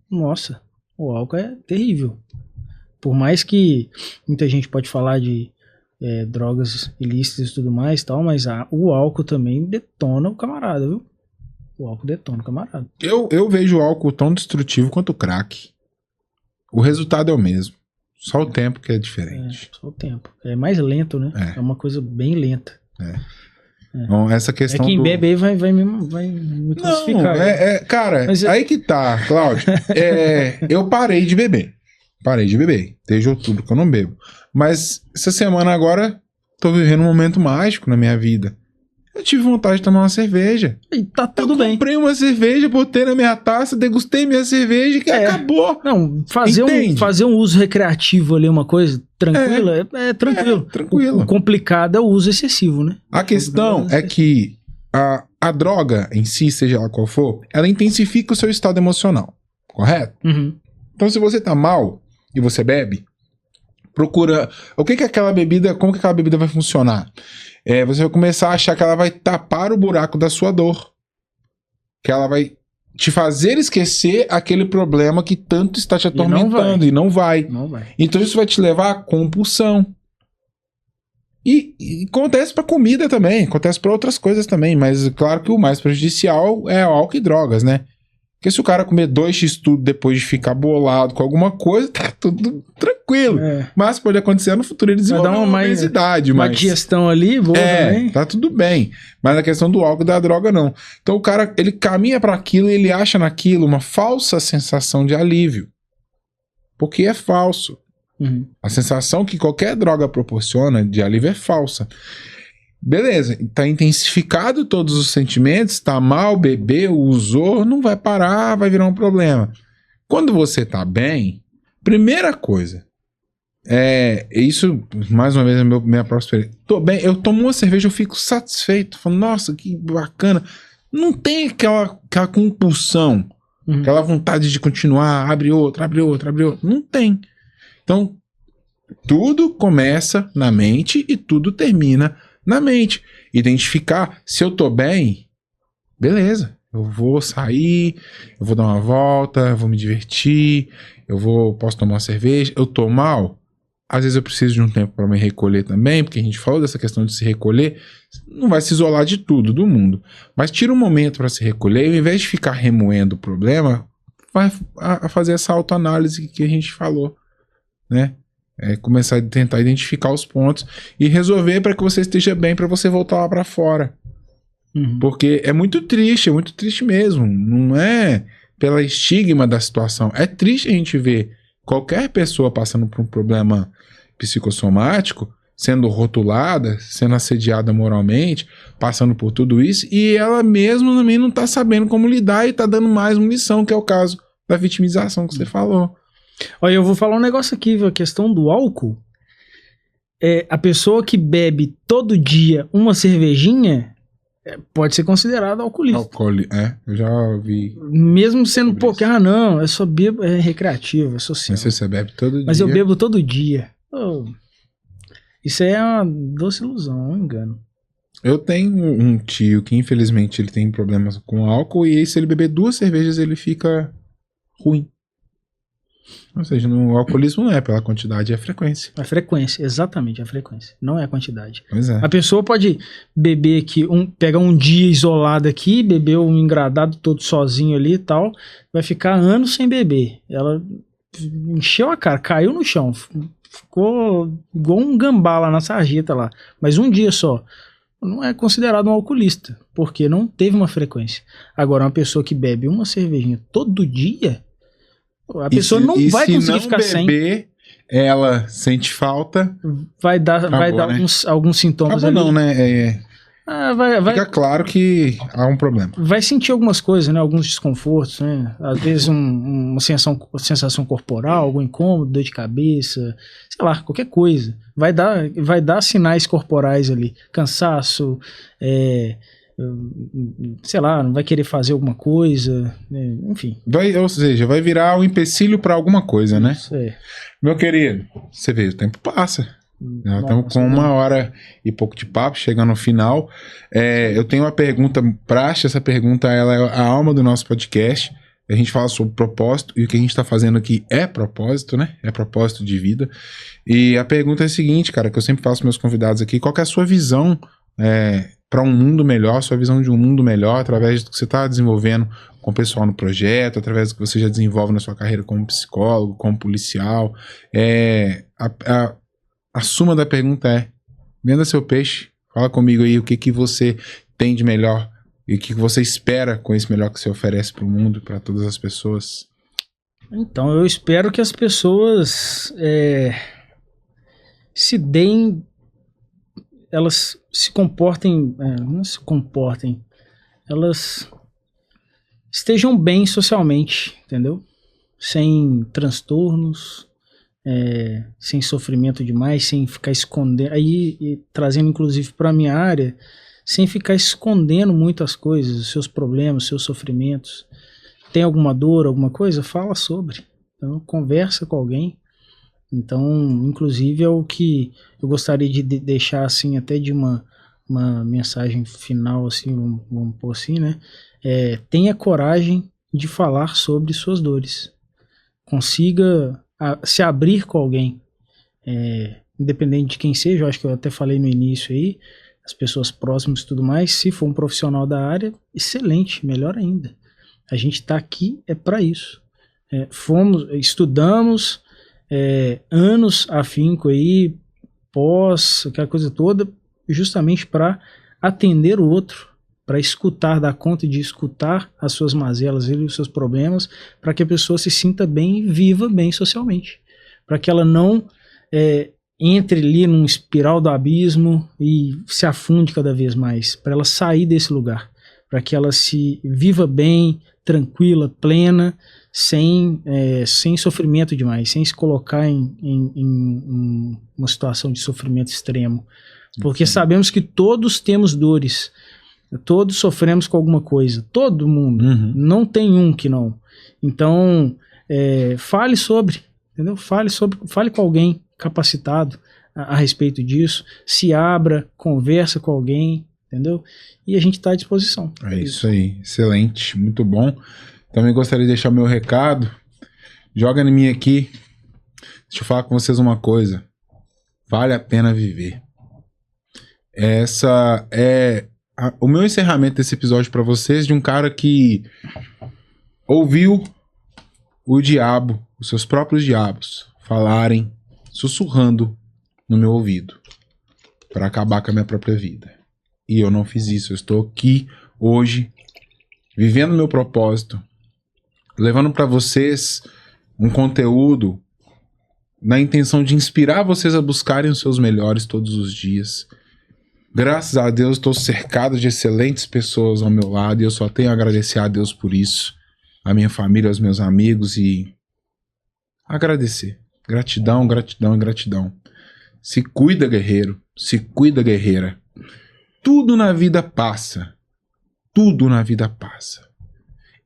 Speaker 2: nossa, o álcool é terrível. Por mais que muita gente pode falar de drogas ilícitas e tudo mais e tal, mas o álcool também detona o camarada, viu? O álcool detona o camarada.
Speaker 1: Eu vejo o álcool tão destrutivo quanto o crack. O resultado é o mesmo. Só o tempo que é diferente.
Speaker 2: Só o tempo. É mais lento, né? É uma coisa bem lenta.
Speaker 1: Então, essa questão
Speaker 2: quem bebe aí vai me classificar.
Speaker 1: Não, cara, mas aí que tá, Cláudio. Eu parei de beber. Desde outubro que eu não bebo. Mas essa semana agora, tô vivendo um momento mágico na minha vida. Eu tive vontade de tomar uma cerveja.
Speaker 2: E tá tudo bem.
Speaker 1: Comprei uma cerveja, botei na minha taça, degustei minha cerveja e acabou.
Speaker 2: Não, fazer um uso recreativo ali, uma coisa tranquila, é tranquilo.
Speaker 1: Tranquilo.
Speaker 2: O complicado é o uso excessivo, né?
Speaker 1: A questão é que a droga em si, seja ela qual for, ela intensifica o seu estado emocional. Correto?
Speaker 2: Uhum.
Speaker 1: Então, se você tá mal e você bebe, procura como que aquela bebida vai funcionar. Você vai começar a achar que ela vai tapar o buraco da sua dor. Que ela vai te fazer esquecer aquele problema que tanto está te atormentando. E não vai. Então isso vai te levar à compulsão. E acontece para comida também. Acontece para outras coisas também. Mas claro que o mais prejudicial é o álcool e drogas, né? Porque se o cara comer 2x tudo depois de ficar bolado com alguma coisa, tá tudo tranquilo. Mas pode acontecer no futuro ele desenvolver uma obesidade.
Speaker 2: Uma digestão ali, boa também.
Speaker 1: Tá tudo bem. Mas a questão do álcool e da droga, não. Então o cara, ele caminha para aquilo e ele acha naquilo uma falsa sensação de alívio. Porque é falso.
Speaker 2: Uhum.
Speaker 1: A sensação que qualquer droga proporciona de alívio é falsa. Beleza, tá intensificado todos os sentimentos, tá mal, bebeu, usou, não vai parar, vai virar um problema. Quando você tá bem, primeira coisa, Isso, mais uma vez, é minha própria experiência. Tô bem, eu tomo uma cerveja, eu fico satisfeito. Falo, nossa, que bacana. Não tem aquela compulsão, aquela vontade de continuar, abre outra. Não tem. Então, tudo começa na mente e tudo termina na mente. Identificar, se eu tô bem, beleza. Eu vou sair, eu vou dar uma volta, eu vou me divertir, posso tomar uma cerveja. Eu tô mal, às vezes eu preciso de um tempo para me recolher também, porque a gente falou dessa questão de se recolher. Não vai se isolar de tudo, do mundo, mas tira um momento para se recolher, e ao invés de ficar remoendo o problema, vai a fazer essa autoanálise que a gente falou, né? Começar a tentar identificar os pontos e resolver para que você esteja bem, para você voltar lá para fora. Porque é muito triste mesmo. Não é pela estigma da situação. É triste a gente ver qualquer pessoa passando por um problema psicossomático, sendo rotulada, sendo assediada moralmente, passando por tudo isso, e ela mesma também não tá sabendo como lidar e tá dando mais munição, que é o caso da vitimização que você falou.
Speaker 2: Olha, eu vou falar um negócio aqui, viu? A questão do álcool. A pessoa que bebe todo dia uma cervejinha pode ser considerada alcoolista.
Speaker 1: Eu já ouvi.
Speaker 2: Mesmo sendo pouco, não, eu só bebo, é recreativo, é social.
Speaker 1: Mas você bebe todo dia.
Speaker 2: Mas eu bebo todo dia. Isso é uma doce ilusão, um engano.
Speaker 1: Eu tenho um tio que infelizmente ele tem problemas com álcool, e aí se ele beber 2 cervejas ele fica ruim. Ou seja, no alcoolismo não é pela quantidade, é a frequência.
Speaker 2: A frequência, exatamente, a frequência. Não é a quantidade.
Speaker 1: Pois é.
Speaker 2: A pessoa pode beber aqui, pegar um dia isolado aqui, beber um engradado todo sozinho ali e tal, vai ficar anos sem beber. Ela encheu a cara, caiu no chão, ficou igual um gambá lá na sarjeta lá. Mas um dia só. Não é considerado um alcoolista, porque não teve uma frequência. Agora, uma pessoa que bebe uma cervejinha todo dia, a pessoa não vai conseguir ficar sem.
Speaker 1: Beber, ela sente falta.
Speaker 2: Vai dar né? Alguns sintomas ali.
Speaker 1: Não, né? Fica claro que há um problema.
Speaker 2: Vai sentir algumas coisas, né? Alguns desconfortos, né? Às vezes uma sensação corporal, algum incômodo, dor de cabeça, sei lá, qualquer coisa. Vai dar sinais corporais ali. Cansaço, sei lá, não vai querer fazer alguma coisa, enfim.
Speaker 1: Ou seja, vai virar um empecilho para alguma coisa, né?
Speaker 2: Isso é.
Speaker 1: Meu querido, você vê, o tempo passa. Nós estamos com 1 hora e pouco de papo, chegando no final. Eu tenho uma pergunta praxe, essa pergunta ela é a alma do nosso podcast. A gente fala sobre propósito, e o que a gente está fazendo aqui é propósito, né? É propósito de vida. E a pergunta é a seguinte, cara, que eu sempre faço para meus convidados aqui: qual que é a sua visão para um mundo melhor, sua visão de um mundo melhor, através do que você está desenvolvendo com o pessoal no projeto, através do que você já desenvolve na sua carreira como psicólogo, como policial. A suma da pergunta é: venda seu peixe, fala comigo aí o que você tem de melhor e o que você espera com esse melhor que você oferece para o mundo e para todas as pessoas.
Speaker 2: Então, eu espero que as pessoas se deem, elas se comportem, não se comportem, elas estejam bem socialmente, entendeu? Sem transtornos, sem sofrimento demais, sem ficar escondendo, aí trazendo inclusive para a minha área, sem ficar escondendo muitas coisas, os seus problemas, os seus sofrimentos. Tem alguma dor, alguma coisa? Fala sobre. Então, conversa com alguém. Então, inclusive, é o que eu gostaria de deixar, assim, até de uma mensagem final, assim, vamos pôr assim, né? Tenha coragem de falar sobre suas dores. Consiga se abrir com alguém, independente de quem seja. Eu acho que eu até falei no início aí, as pessoas próximas e tudo mais. Se for um profissional da área, excelente, melhor ainda. A gente está aqui para isso. Estudamos anos afinco aí, aquela coisa toda, justamente para atender o outro, para escutar, dar conta de escutar as suas mazelas e os seus problemas, para que a pessoa se sinta bem e viva bem socialmente, para que ela não entre ali num espiral do abismo e se afunde cada vez mais, para ela sair desse lugar, para que ela se viva bem, tranquila, plena, sem sofrimento demais, sem se colocar em uma situação de sofrimento extremo. Porque sabemos que todos temos dores, todos sofremos com alguma coisa, todo mundo, não tem um que não. Então, fale sobre, entendeu? Fale com alguém capacitado a respeito disso, se abra, conversa com alguém, entendeu? E a gente está à disposição.
Speaker 1: É isso aí, excelente, muito bom. Também gostaria de deixar meu recado. Joga em mim aqui. Deixa eu falar com vocês uma coisa. Vale a pena viver. Essa é o meu encerramento desse episódio para vocês, de um cara que ouviu o diabo, os seus próprios diabos, falarem, sussurrando no meu ouvido, para acabar com a minha própria vida. E eu não fiz isso. Eu estou aqui hoje, vivendo meu propósito, levando para vocês um conteúdo na intenção de inspirar vocês a buscarem os seus melhores todos os dias. Graças a Deus, estou cercado de excelentes pessoas ao meu lado e eu só tenho a agradecer a Deus por isso, a minha família, aos meus amigos, e agradecer. Gratidão, gratidão e gratidão. Se cuida, guerreiro. Se cuida, guerreira. Tudo na vida passa. Tudo na vida passa.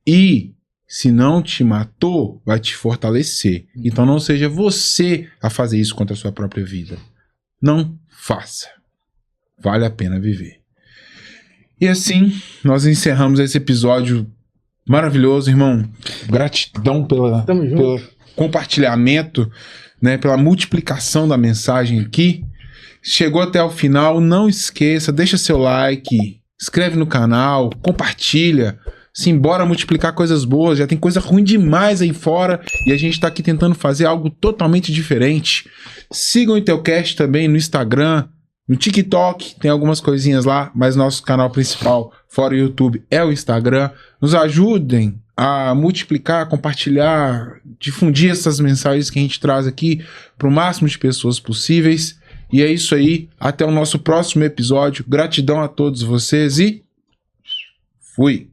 Speaker 1: E se não te matou, vai te fortalecer. Então não seja você a fazer isso contra a sua própria vida. Não faça. Vale a pena viver. E assim, nós encerramos esse episódio maravilhoso, irmão. Gratidão pelo compartilhamento, né, pela multiplicação da mensagem aqui. Chegou até o final, não esqueça, deixa seu like, inscreve no canal, compartilha. Simbora multiplicar coisas boas, já tem coisa ruim demais aí fora e a gente tá aqui tentando fazer algo totalmente diferente. Sigam o Intelcast também no Instagram, no TikTok, tem algumas coisinhas lá, mas nosso canal principal, fora o YouTube, é o Instagram. Nos ajudem a multiplicar, compartilhar, difundir essas mensagens que a gente traz aqui para o máximo de pessoas possíveis. E é isso aí, até o nosso próximo episódio. Gratidão a todos vocês e fui!